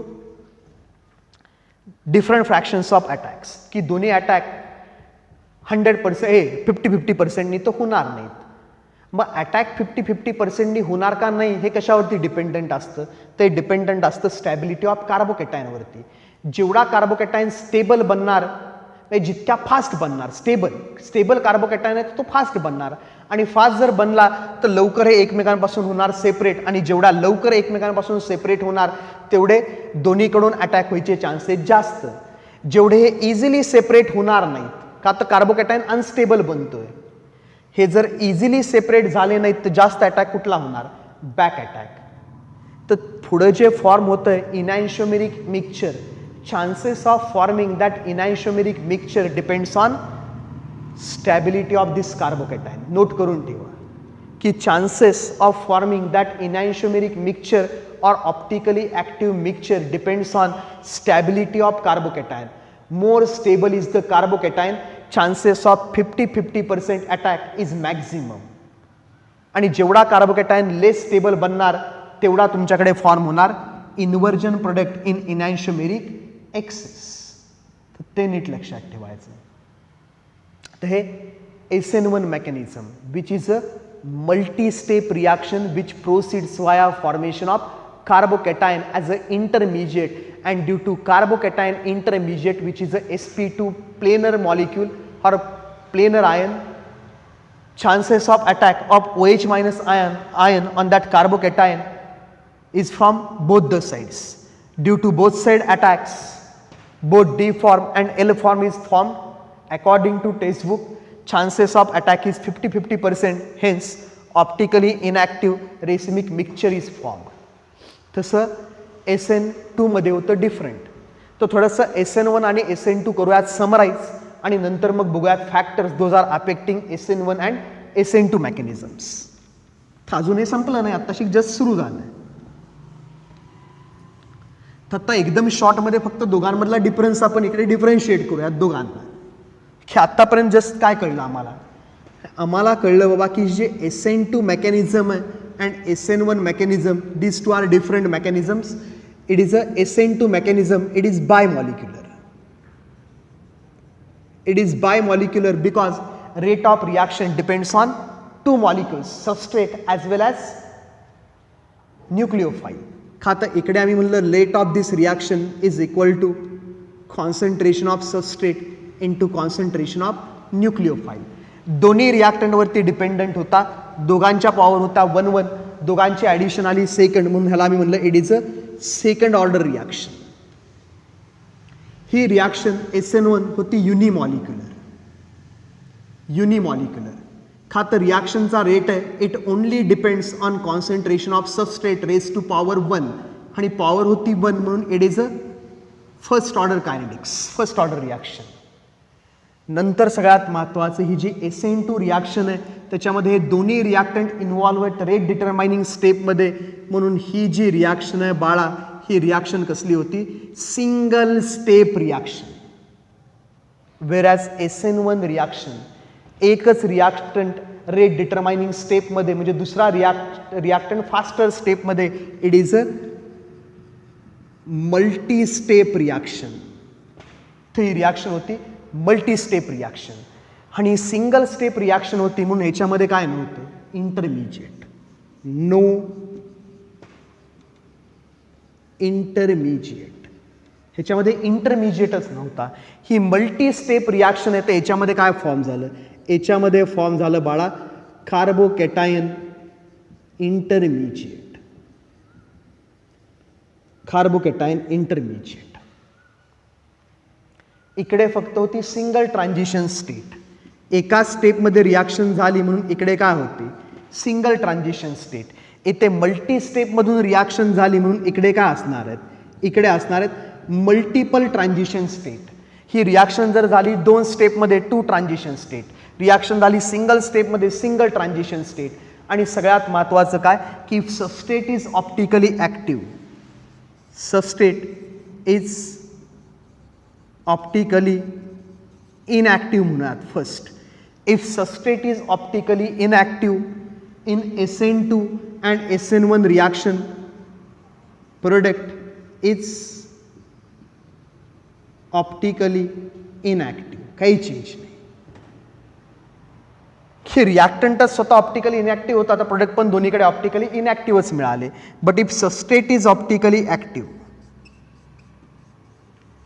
different fractions of attacks. की दोन्ही अटॅक 100% 50-50% नी तो होणार नाहीत. मग अटॅक 50-50% नी होणार का नाही हे कशावरती डिपेंडंट असतं. ते डिपेंडंट असतं स्टॅबिलिटी ऑफ कार्बोकॅटायनवरती. जेवढा कार्बोकॅटायन स्टेबल बनणार जितक्या फास्ट बनणार स्टेबल कार्बोकॅटायन आहे तो फास्ट बनणार. आणि फास्ट जर बनला तर लवकर हे एकमेकांपासून होणार सेपरेट. आणि जेवढा लवकर एकमेकांपासून सेपरेट होणार तेवढे दोन्हीकडून अटॅक व्हायचे चान्सेस जास्त. जेवढे हे इझिली सेपरेट होणार नाहीत का तर कार्बोकॅटायन अनस्टेबल बनतोय. हे जर इझिली सेपरेट झाले नाहीत तर जास्त अटॅक कुठला होणार बॅक अटॅक. तर पुढे जे फॉर्म होतंय इनॅन्शोमेरिक mixture. chances of forming that enantiomeric mixture depends on stability of this carbocation. Note करून ठेवा की chances of forming that enantiomeric mixture or optically active mixture depends on stability of carbocation. More stable is the carbocation, chances of 50% attack is maximum. आणि जेवढा carbocation लेस stable बनणार तेवढा तुमच्याकडे form होणार inversion product in इनॅन्शियोमेरिक access. तर ते नीट लक्षात ठेवायचं. तर हे SN1 mechanism which is a multi-step reaction which proceeds via formation of carbocation as an intermediate, and due to carbocation intermediate which is a sp2 planar molecule or planar ion, chances of attack of OH minus ion on that carbocation is from both the sides. Due to both side attacks, both D form and L form is formed. According to textbook, chances of attack is 50%, hence optically inactive racemic mixture is formed. तसं SN2 मध्ये होतं different. तर थोडंसं SN1 आणि SN2 करूयात summarise आणि नंतर मग बघूयात factors those are affecting SN1 and SN2 mechanisms. अजून हे संपलं नाही, आत्ताशी जस्ट सुरू झालं. तर आता एकदम शॉर्टमध्ये फक्त दोघांमधला डिफरन्स आपण इकडे डिफरन्शिएट करूयात दोघांना. की आत्तापर्यंत जस्ट काय कळलं आम्हाला कळलं बाबा की जे SN2 मेकॅनिझम आहे and SN1 mechanism, this two are different mechanisms. It is a SN2 mechanism, it is bimolecular. It is bimolekular because rate of reaction depends on two molecules, substrate as well as nucleophile. खाता इकडे आम्ही म्हणलं rate of this reaction is equal to concentration of substrate into concentration of nucleophile. दोन्ही reactant वरती dependent होता, दोघांच्या power होता 1-1, दोघांची ॲडिशन आली सेकंड, म्हणून ह्याला आम्ही म्हणलं it is a second order reaction. ही रिॲक्शन SN1 होती युनिमॉलिक्युलर. का तर रिॲक्शनचा रेट आहे it only depends on concentration of substrate raise to power 1 आणि पॉवर होती 1 म्हणून it is a first order kinetics, first order reaction. नंतर सगळ्यात महत्त्वाचं ही जी SN2 रिॲक्शन आहे त्याच्यामध्ये हे दोन्ही रिॲक्टंट इन्व्हॉल्व आहेत रेट डिटरमाइनिंग स्टेपमध्ये, म्हणून ही जी रिॲक्शन आहे बाळा ही रिॲक्शन कसली होती, single step reaction. Whereas SN1 reaction एकच रिॲक्टंट रेट डिटरमाइनिंग स्टेपमध्ये म्हणजे दुसरा रिॲक्टंट फास्टर स्टेपमध्ये, it is a multi step reaction. तर ही रिॲक्शन होती मल्टी स्टेप रिॲक्शन. आणि सिंगल स्टेप रिॲक्शन होती म्हणून ह्याच्यामध्ये काय नव्हतं इंटरमिजिएट, नो इंटरमिजिएट, ह्याच्यामध्ये इंटरमिजिएटच नव्हता. ही मल्टी स्टेप रिॲक्शन आहे तर याच्यामध्ये काय फॉर्म झालं, याच्यामध्ये फॉर्म झालं बाळा कार्बोकॅटायन इंटरमिजिएट, कार्बोकॅटायन इंटरमिजिएट. इकडे फक्त होती सिंगल ट्रान्झिशन स्टेट, एका स्टेपमध्ये रिॲक्शन झाली म्हणून इकडे काय होती सिंगल ट्रान्झिशन स्टेट. इथे मल्टी स्टेपमधून रिॲक्शन झाली म्हणून इकडे काय असणार आहेत, इकडे असणार आहेत मल्टिपल ट्रान्झिशन स्टेट. ही रिॲक्शन जर झाली 2 स्टेपमध्ये 2 ट्रान्झिशन स्टेट, रिॲक्शन झाली सिंगल स्टेपमध्ये सिंगल ट्रान्झिशन स्टेट. आणि सगळ्यात महत्त्वाचं काय की substrate is optically active, substrate is optically inactive म्हणूयात first. If substrate is optically inactive in SN2 and SN1 reaction, product is optically inactive. काही चेंज नाही. हे रिॲक्टंटच स्वतः ऑप्टिकली इनॅक्टिव्ह होता, तर प्रोडक्ट पण दोन्हीकडे ऑप्टिकली इनॅक्टिव्हच मिळाले. But if substrate is optically active,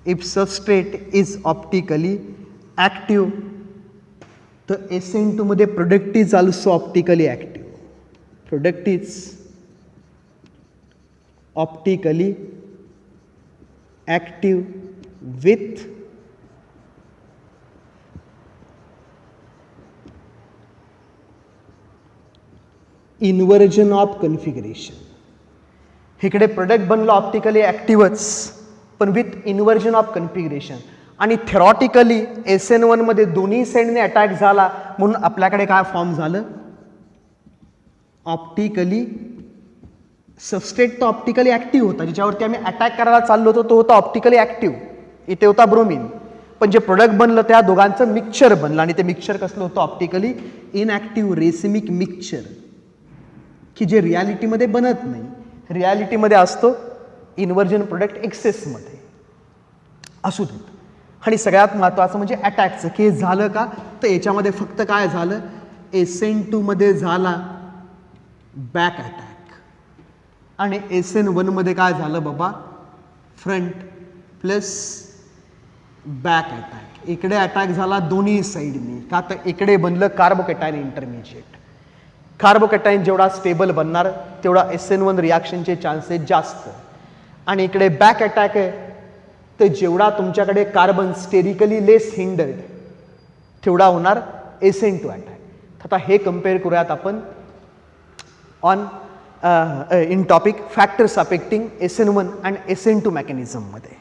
if substrate is optically active तर SN2 मध्ये product is also optically active. Product is optically active with inversion of configuration. इकडे प्रोडक्ट बनलं ऑप्टिकली ॲक्टिव्हच पण विथ इन्व्हर्जन ऑफ कन्फिगरेशन. आणि theoretically SN1 मध्ये दोन्ही साईडने attack झाला म्हणून आपल्याकडे काय फॉर्म झालं ऑप्टिकली सबस्ट्रेट तो ऑप्टिकली ॲक्टिव्ह होता, ज्याच्यावरती आम्ही अटॅक करायला चाललो होतो तो होता ऑप्टिकली ॲक्टिव्ह, इथे होता ब्रोमिन. पण जे प्रोडक्ट बनलं त्या दोघांचं मिक्सचर बनलं आणि ते मिक्सचर कसलं होतं ऑप्टिकली इनॲक्टिव्ह रेसिमिक मिक्सचर, की जे रियालिटीमध्ये बनत नाही, रियालिटीमध्ये असतो इन्व्हर्जन प्रोडक्ट एक्सेसमध्ये असू देत. आणि सगळ्यात महत्त्वाचं म्हणजे अटॅकचं, की हे झालं का, तर याच्यामध्ये फक्त काय झालं, SN2 मध्ये झाला बॅक अटॅक आणि SN1 मध्ये काय झालं बाबा, फ्रंट प्लस बॅक अटॅक. इकडे अटॅक झाला दोन्ही साईडनी, का तर इकडे बनलं कार्बोकॅटायन इंटरमिजिएट. कार्बोकॅटायन जेवढा स्टेबल बनणार तेवढा SN1 रिॲक्शनचे चान्सेस जास्त, आणि इकडे बॅक अटॅक आहे तर जेवढा तुमच्याकडे कार्बन स्टेरिकली लेस हिंडर्ड तेवढा होणार SN2 अटॅक. आता हे कम्पेअर करूयात आपण on in topic factors affecting SN1 and SN2 मेकॅनिझममध्ये.